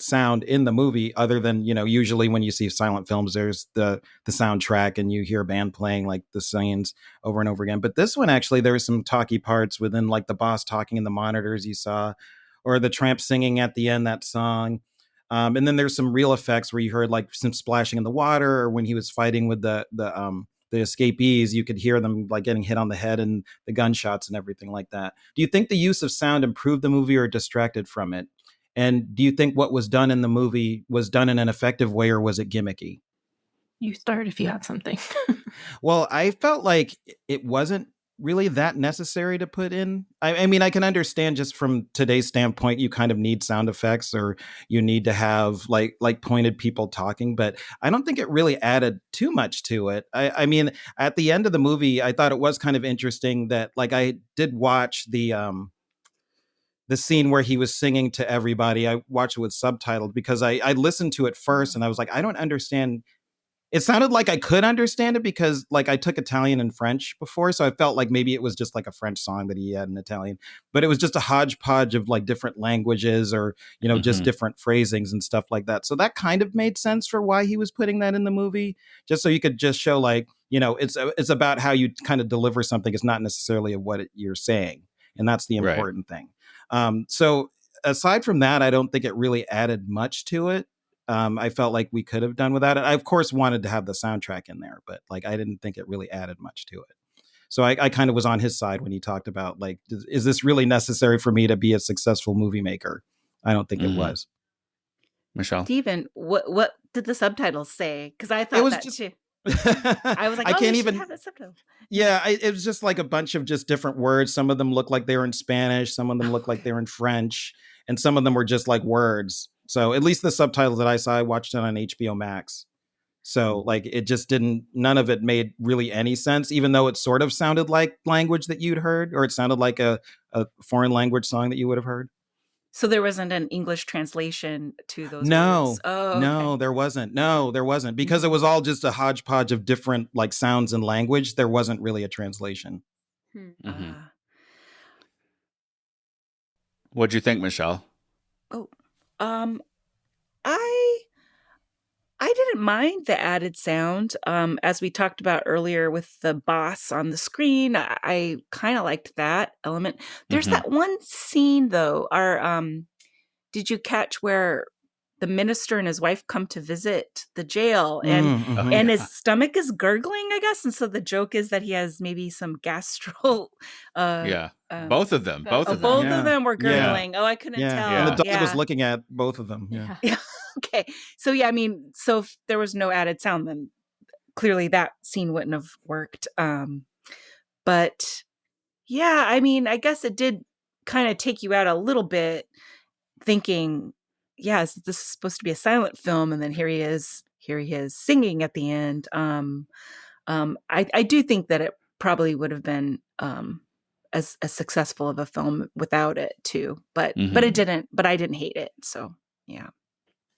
sound in the movie, other than, usually when you see silent films, there's the soundtrack and you hear a band playing like the scenes over and over again. But this one, actually, there was some talky parts within, like the boss talking in the monitors you saw, or the Tramp singing at the end, that song. And then there's some real effects where you heard like some splashing in the water, or when he was fighting with the escapees, you could hear them like getting hit on the head and the gunshots and everything like that. Do you think the use of sound improved the movie or distracted from it? And do you think what was done in the movie was done in an effective way, or was it gimmicky? You start if you have something. Well, I felt like it wasn't really that necessary to put in. I mean, I can understand just from today's standpoint, you kind of need sound effects, or you need to have like pointed people talking, but I don't think it really added too much to it. I mean, at the end of the movie, I thought it was kind of interesting that, like, I did watch the scene where he was singing to everybody. I watched it with subtitled because I listened to it first and I was like, I don't understand. It sounded like I could understand it because, like, I took Italian and French before, so I felt like maybe it was just like a French song that he had in Italian, but it was just a hodgepodge of like different languages, or just different phrasings and stuff like that. So that kind of made sense for why he was putting that in the movie, just so you could just show, like, it's about how you kind of deliver something. It's not necessarily of what you're saying, and that's the important thing. So aside from that, I don't think it really added much to it. I felt like we could have done without it. I, of course, wanted to have the soundtrack in there, but like, I didn't think it really added much to it. So I kind of was on his side when he talked about, like, is this really necessary for me to be a successful movie maker? I don't think it was. Michelle? Steven, what did the subtitles say? Because I thought too. I was like, I can't even have that subtitle. Yeah, it was just like a bunch of just different words. Some of them looked like they were in Spanish. Some of them looked like they were in French. And some of them were just like words. So at least the subtitles that I saw, I watched it on HBO Max. So like it just didn't, none of it made really any sense, even though it sort of sounded like language that you'd heard, or it sounded like a foreign language song that you would have heard. So there wasn't an English translation to those No, words? Oh, okay. no, there wasn't. No, there wasn't, because it was all just a hodgepodge of different like sounds and language. There wasn't really a translation. What'd you think, Michelle? I didn't mind the added sound. As we talked about earlier with the boss on the screen, I kind of liked that element. There's that one scene though. Did you catch where the minister and his wife come to visit the jail, and his stomach is gurgling, I guess, and so the joke is that he has maybe some gastro. Both of them. Both of them were gurgling. Yeah. Oh, I couldn't tell. And the dog was looking at both of them. Yeah. Okay. So yeah, I mean, so if there was no added sound, then clearly that scene wouldn't have worked. But yeah, I mean, I guess it did kind of take you out a little bit, thinking, yes, this is supposed to be a silent film, and then here he is singing at the end. I do think that it probably would have been as successful of a film without it too, but it didn't. But I didn't hate it, so yeah.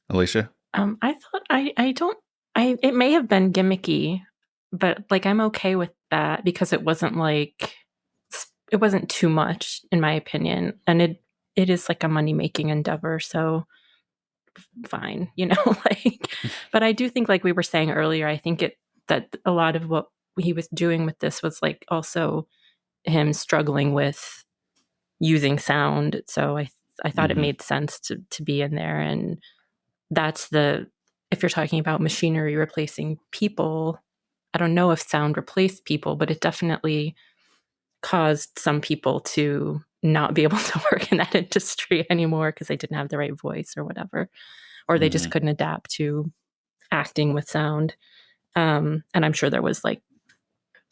Alicia? I thought it may have been gimmicky, but like I'm okay with that because it wasn't too much in my opinion, and it is like a money-making endeavor, so fine, like. But I do think, like we were saying earlier, I think that a lot of what he was doing with this was like also him struggling with using sound. So I thought it made sense to be in there, and that's if you're talking about machinery replacing people, I don't know if sound replaced people, but it definitely caused some people to not be able to work in that industry anymore because they didn't have the right voice or whatever, or they just couldn't adapt to acting with sound. And I'm sure there was like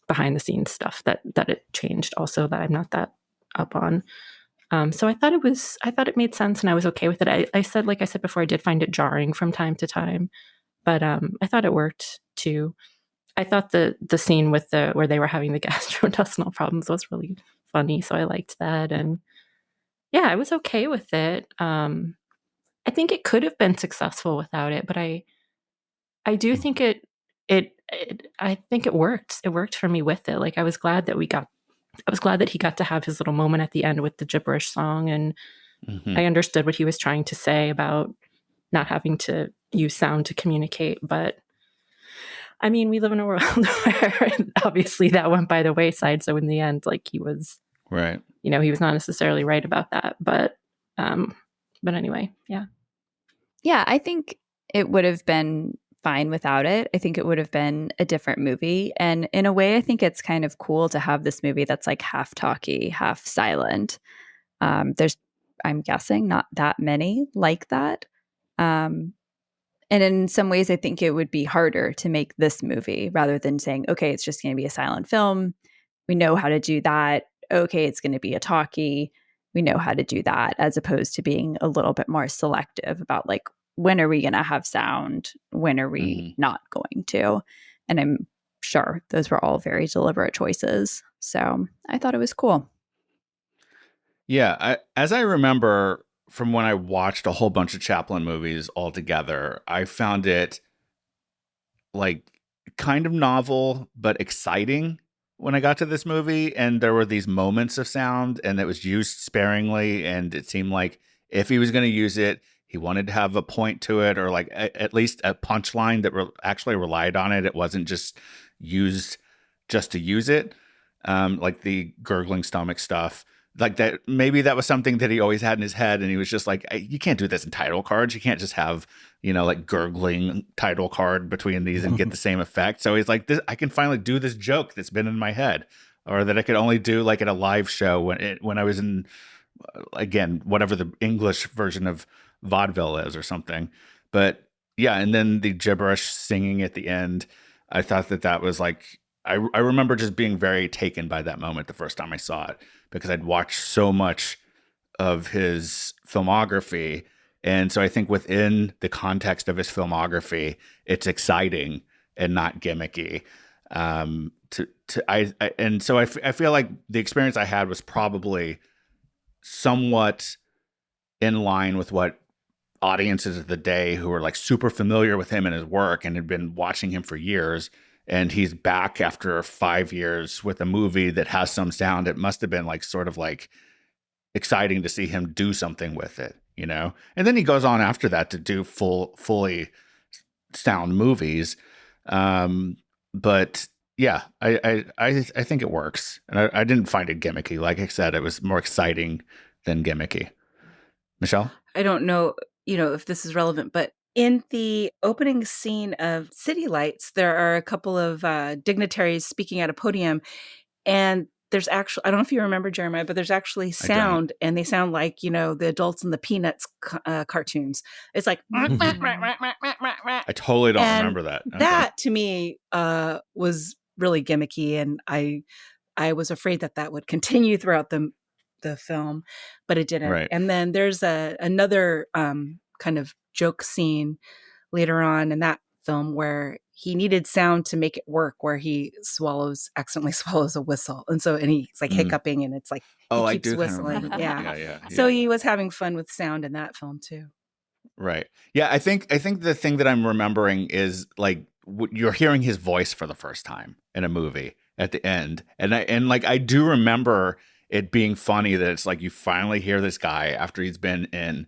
behind the scenes stuff that it changed also that I'm not that up on. So I thought it made sense, and I was okay with it. I said, like I said before, I did find it jarring from time to time, but I thought it worked too. I thought the scene with where they were having the gastrointestinal problems was really funny, so I liked that, and yeah, I was okay with it. I think it could have been successful without it, but I do think I think it worked. It worked for me with it. Like I was glad that he got to have his little moment at the end with the gibberish song, and I understood what he was trying to say about not having to use sound to communicate. But I mean, we live in a world where obviously that went by the wayside. So in the end, like he was right. He was not necessarily right about that. But anyway, yeah. Yeah, I think it would have been fine without it. I think it would have been a different movie. And in a way, I think it's kind of cool to have this movie that's like half talkie, half silent. There's, I'm guessing, not that many like that. And in some ways, I think it would be harder to make this movie rather than saying, okay, it's just going to be a silent film. We know how to do that. Okay, it's going to be a talkie. We know how to do that, as opposed to being a little bit more selective about like, when are we going to have sound? When are we not going to? And I'm sure those were all very deliberate choices. So I thought it was cool. Yeah. As I remember from when I watched a whole bunch of Chaplin movies all together, I found it like kind of novel, but exciting when I got to this movie. And there were these moments of sound, and it was used sparingly. And it seemed like if he was going to use it, he wanted to have a point to it, or like at least a punchline that actually relied on it. It wasn't just used just to use it, like the gurgling stomach stuff. Like that, maybe that was something that he always had in his head, and he was just like, you can't do this in title cards. You can't just have, like gurgling title card between these and get the same effect. So he's like, I can finally do this joke that's been in my head, or that I could only do like at a live show when I was in, again, whatever the English version of vaudeville is or something. But yeah, and then the gibberish singing at the end, I thought that was like, I remember just being very taken by that moment the first time I saw it, because I'd watched so much of his filmography, And so I think within the context of his filmography, it's exciting and not gimmicky. And so I feel like the experience I had was probably somewhat in line with what audiences of the day who were like super familiar with him and his work and had been watching him for years. And he's back after 5 years with a movie that has some sound. It must have been like sort of like exciting to see him do something with it, you know? And then he goes on after that to do fully sound movies. But yeah, I think it works. And I didn't find it gimmicky. Like I said, it was more exciting than gimmicky. Michelle? I don't know, if this is relevant, but in the opening scene of City Lights, there are a couple of dignitaries speaking at a podium, and there's actually, I don't know if you remember, Jeremiah, but there's actually sound, and they sound like, the adults in the Peanuts cartoons. It's like, I totally don't remember that. Okay. That to me was really gimmicky, and I was afraid that would continue throughout the film, but it didn't. Right. And then there's another kind of joke scene later on in that film where he needed sound to make it work, where he accidentally swallows a whistle. And he's like hiccuping, and it's like, he keeps whistling. Yeah. So he was having fun with sound in that film too. Right. Yeah. I think the thing that I'm remembering is like you're hearing his voice for the first time in a movie at the end. And I do remember it being funny that it's like you finally hear this guy after he's been in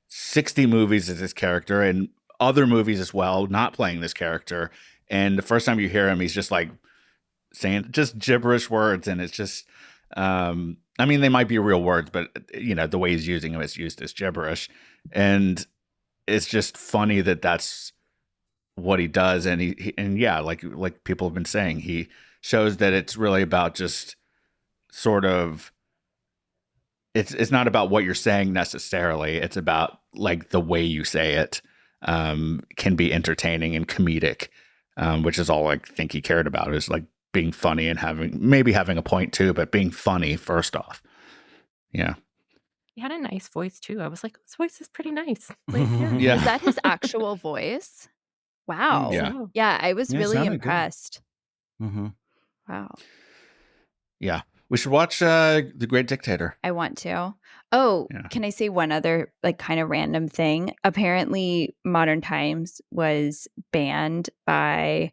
60 movies as this character and other movies as well, not playing this character. And the first time you hear him, he's just like saying just gibberish words. And it's just, I mean, they might be real words, but the way he's using them is used as gibberish. And it's just funny that that's what he does. And like people have been saying, he shows that it's really about just sort of, it's not about what you're saying necessarily. It's about like the way you say it can be entertaining and comedic, which is all I think he cared about, is like being funny and having a point too, but being funny first off. Yeah. He had a nice voice too. I was like, his voice is pretty nice. Like, Yeah. Is that his actual voice? Wow. Yeah. Yeah, I was really impressed. Mm-hmm. Wow. Yeah. We should watch The Great Dictator. I want to. Oh, Yeah. Can I say one other like kind of random thing? Apparently Modern Times was banned by,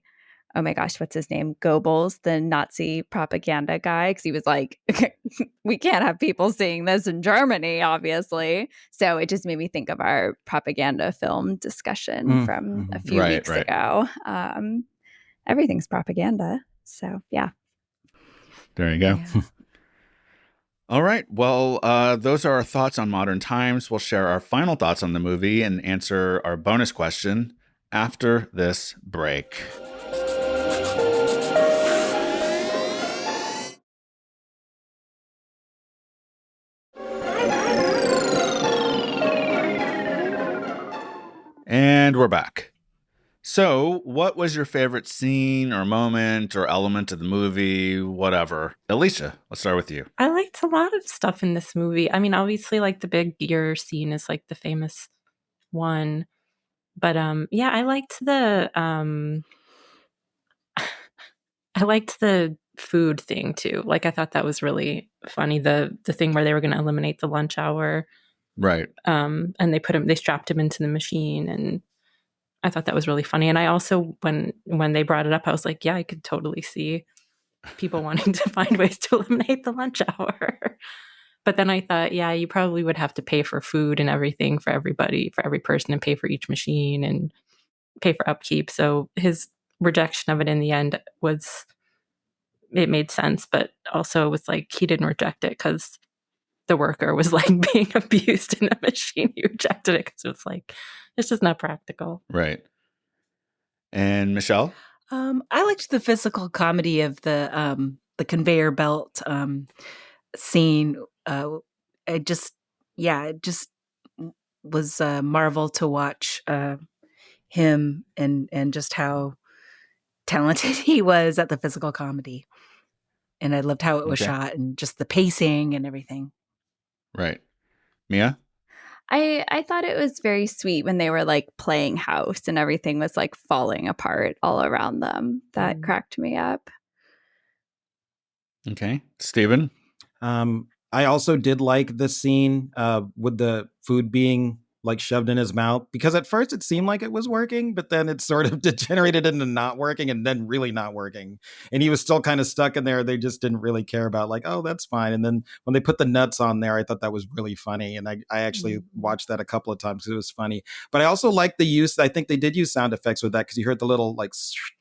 oh my gosh, what's his name? Goebbels, the Nazi propaganda guy, because he was like, we can't have people seeing this in Germany, obviously. So it just made me think of our propaganda film discussion from a few weeks ago. Everything's propaganda. So yeah. There you go. Yeah. All right. Well, those are our thoughts on Modern Times. We'll share our final thoughts on the movie and answer our bonus question after this break. And we're back. So, what was your favorite scene or moment or element of the movie, whatever? Alicia, let's start with you. I liked a lot of stuff in this movie. I mean, obviously, like the big deer scene is like the famous one. But yeah, I liked the food thing too. Like I thought that was really funny. The thing where they were going to eliminate the lunch hour. Right. And they strapped him into the machine, and I thought that was really funny. And I also, when they brought it up, I was like, yeah, I could totally see people wanting to find ways to eliminate the lunch hour. But then I thought, yeah, you probably would have to pay for food and everything for everybody, for every person, and pay for each machine and pay for upkeep. So his rejection of it in the end it made sense, but also it was like he didn't reject it because the worker was like being abused in a machine. He rejected it because it was like, it's just not practical. Right. And Michelle? I liked the physical comedy of the conveyor belt scene. It just was a marvel to watch him and just how talented he was at the physical comedy. And I loved how it was shot and just the pacing and everything. Right. Mia? I thought it was very sweet when they were like playing house and everything was like falling apart all around them. That cracked me up. Okay. Steven? I also did like the scene with the food being like shoved in his mouth, because at first it seemed like it was working, but then it sort of degenerated into not working and then really not working. And he was still kind of stuck in there. They just didn't really care about like, oh, that's fine. And then when they put the nuts on there, I thought that was really funny. And I actually watched that a couple of times because it was funny. But I also liked the use, I think they did use sound effects with that, because you heard the little like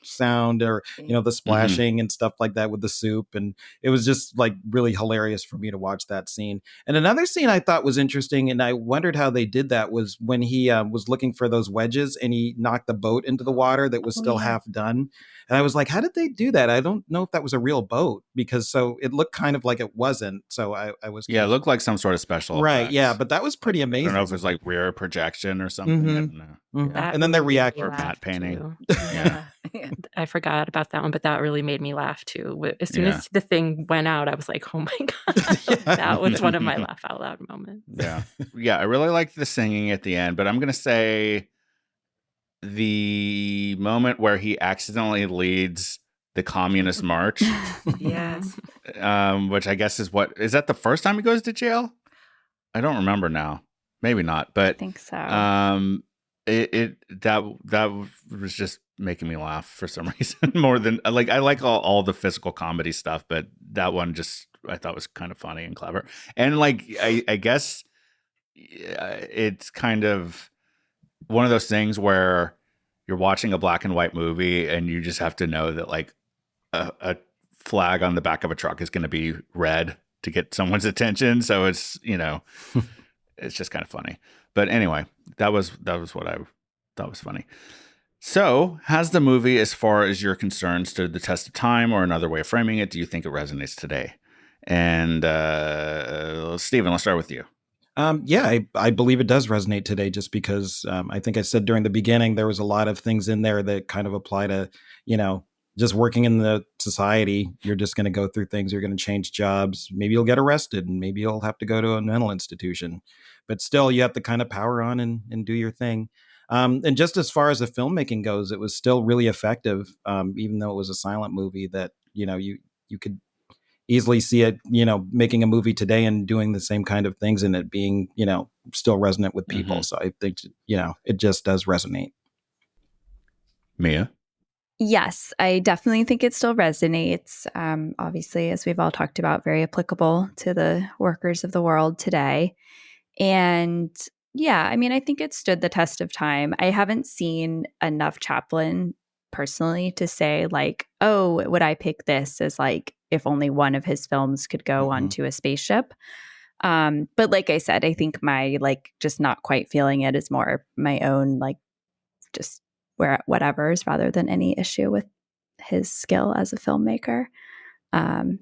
sound or, the splashing and stuff like that with the soup. And it was just like really hilarious for me to watch that scene. And another scene I thought was interesting, and I wondered how they did that, was when he was looking for those wedges and he knocked the boat into the water that was still half done. And I was like, how did they do that? I don't know if that was a real boat, because so it looked kind of like it wasn't. So I was it looked like some sort of special right. effects. Yeah, but that was pretty amazing. I don't know if it was like rear projection or something. I don't know. Yeah. And then their reaction, matte painting. Yeah. I forgot about that one, but that really made me laugh too. As soon as the thing went out, I was like, oh my God. That was one of my laugh out loud moments. Yeah, I really liked the singing at the end, but I'm going to say the moment where he accidentally leads the Communist March. Yes. Which I guess is that the first time he goes to jail? I don't remember now. Maybe not, but I think so. That was just making me laugh for some reason more than I like all the physical comedy stuff, but that one just I thought was kind of funny and clever. And like I guess it's kind of one of those things where you're watching a black and white movie and you just have to know that like a flag on the back of a truck is going to be red to get someone's attention. So it's, it's just kind of funny. But anyway, that was what I thought was funny. So has the movie, as far as you're concerned, stood the test of time, or another way of framing it, do you think it resonates today? And Stephen, let's start with you. I believe it does resonate today, just because I think I said during the beginning, there was a lot of things in there that kind of apply to, just working in the society. You're just going to go through things. You're going to change jobs. Maybe you'll get arrested, and maybe you'll have to go to a mental institution. But still, you have to kind of power on and do your thing. And just as far as the filmmaking goes, it was still really effective, even though it was a silent movie. That you could easily see it, making a movie today and doing the same kind of things, and it being, still resonant with people. Mm-hmm. So I think, it just does resonate. Mia? Yes, I definitely think it still resonates. Obviously, as we've all talked about, very applicable to the workers of the world today. And yeah, I mean, I think it stood the test of time. I haven't seen enough Chaplin personally to say like, oh, would I pick this as like if only one of his films could go onto a spaceship. But like I said, I think my like just not quite feeling it is more my own like just whatever's rather than any issue with his skill as a filmmaker.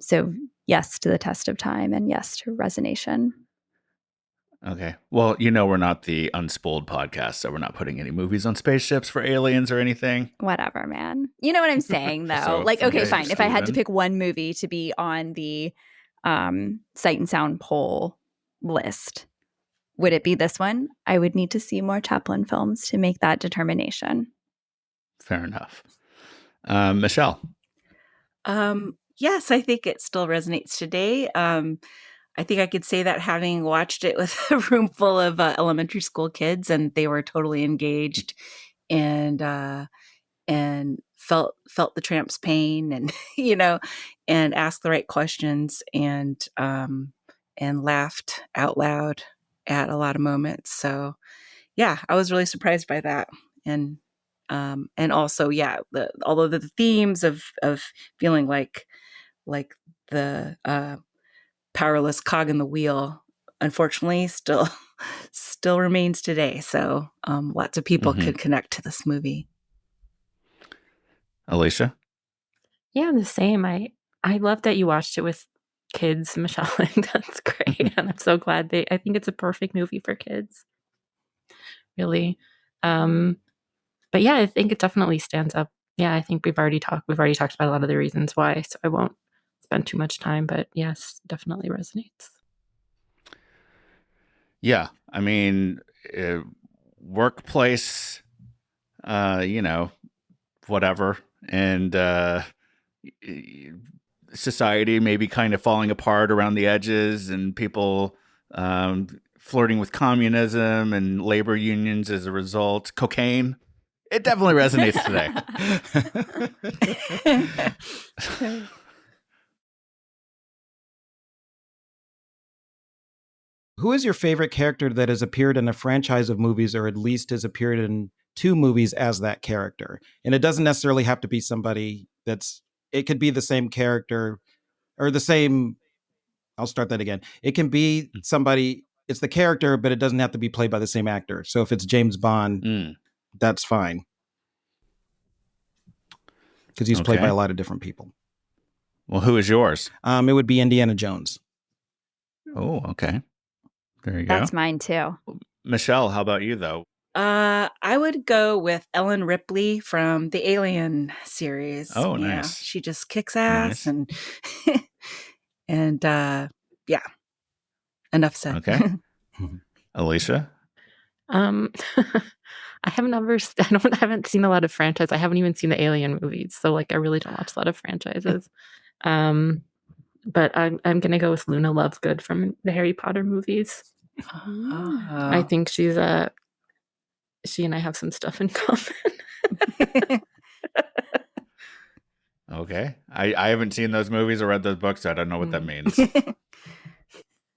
So yes to the test of time, and yes to resonation. Okay. Well, we're not the Unspooled podcast, so we're not putting any movies on spaceships for aliens or anything. Whatever, man. You know what I'm saying, though? So, like, okay, fine. Steven. If I had to pick one movie to be on the Sight and Sound poll list, would it be this one? I would need to see more Chaplin films to make that determination. Fair enough. Michelle? Yes, I think it still resonates today. I think I could say that having watched it with a room full of elementary school kids, and they were totally engaged and felt the tramp's pain, and and asked the right questions, and laughed out loud at a lot of moments. So yeah, I was really surprised by that, and also although the themes of feeling like the powerless cog in the wheel, unfortunately, still remains today. So lots of people could connect to this movie. Alicia? Yeah, I'm the same. I love that you watched it with kids, Michelle. That's great. And I'm so glad I think it's a perfect movie for kids. Really. But yeah, I think it definitely stands up. Yeah, I think we've already talked about a lot of the reasons why, so I won't spend too much time, but yes, definitely resonates. Yeah. I mean, workplace, whatever, and society maybe kind of falling apart around the edges, and people flirting with communism and labor unions as a result. Cocaine. It definitely resonates today. Who is your favorite character that has appeared in a franchise of movies, or at least has appeared in 2 movies as that character? And it doesn't necessarily have to be somebody it could be the same character or the same. I'll start that again. It can be somebody, it's the character, but it doesn't have to be played by the same actor. So if it's James Bond, that's fine. Because he's played by a lot of different people. Well, who is yours? It would be Indiana Jones. Oh, okay. There you go. That's mine too. Michelle, how about you, though? I would go with Ellen Ripley from the Alien series. Oh, Yeah, nice. she just kicks ass, and yeah. Enough said. Okay. Alicia? I haven't seen a lot of franchise. I haven't even seen the Alien movies, so like I really don't watch a lot of franchises. But I'm gonna go with Luna Lovegood from the Harry Potter movies. I think she and I have some stuff in common. Okay. I haven't seen those movies or read those books, so I don't know what that means.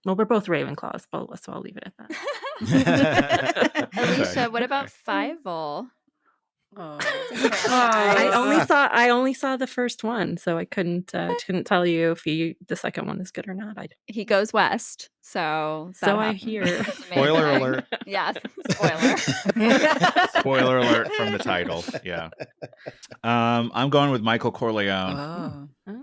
Well, we're both Ravenclaws, so I'll leave it at that. Alicia, what about Fievel? I only saw the first one, so I couldn't tell you if the second one is good or not. He goes west, so I hear. Spoiler alert. Yeah, spoiler. Spoiler alert from the title. Yeah. I'm going with Michael Corleone. Oh.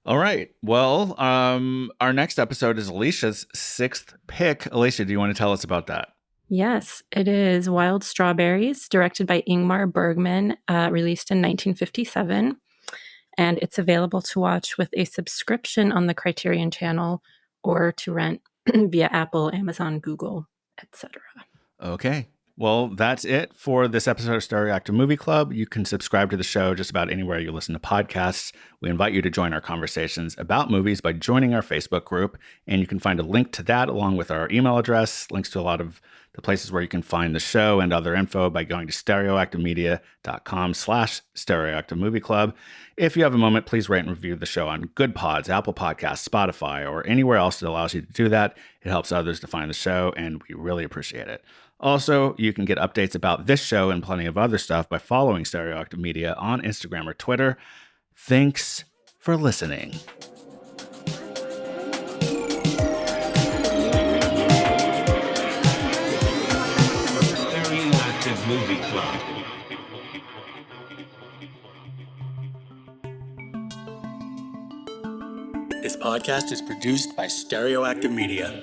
All right. Well, our next episode is Alicia's 6th pick. Alicia, do you want to tell us about that? Yes, it is Wild Strawberries, directed by Ingmar Bergman, released in 1957. And it's available to watch with a subscription on the Criterion Channel or to rent via Apple, Amazon, Google, etc. Okay. Well, that's it for this episode of Stereoactive Movie Club. You can subscribe to the show just about anywhere you listen to podcasts. We invite you to join our conversations about movies by joining our Facebook group. And you can find a link to that along with our email address, links to a lot of the places where you can find the show and other info by going to stereoactivemedia.com/Stereoactive Movie Club. If you have a moment, please rate and review the show on Good Pods, Apple Podcasts, Spotify, or anywhere else that allows you to do that. It helps others to find the show, and we really appreciate it. Also, you can get updates about this show and plenty of other stuff by following Stereoactive Media on Instagram or Twitter. Thanks for listening. Stereoactive Movie Club. This podcast is produced by Stereoactive Media.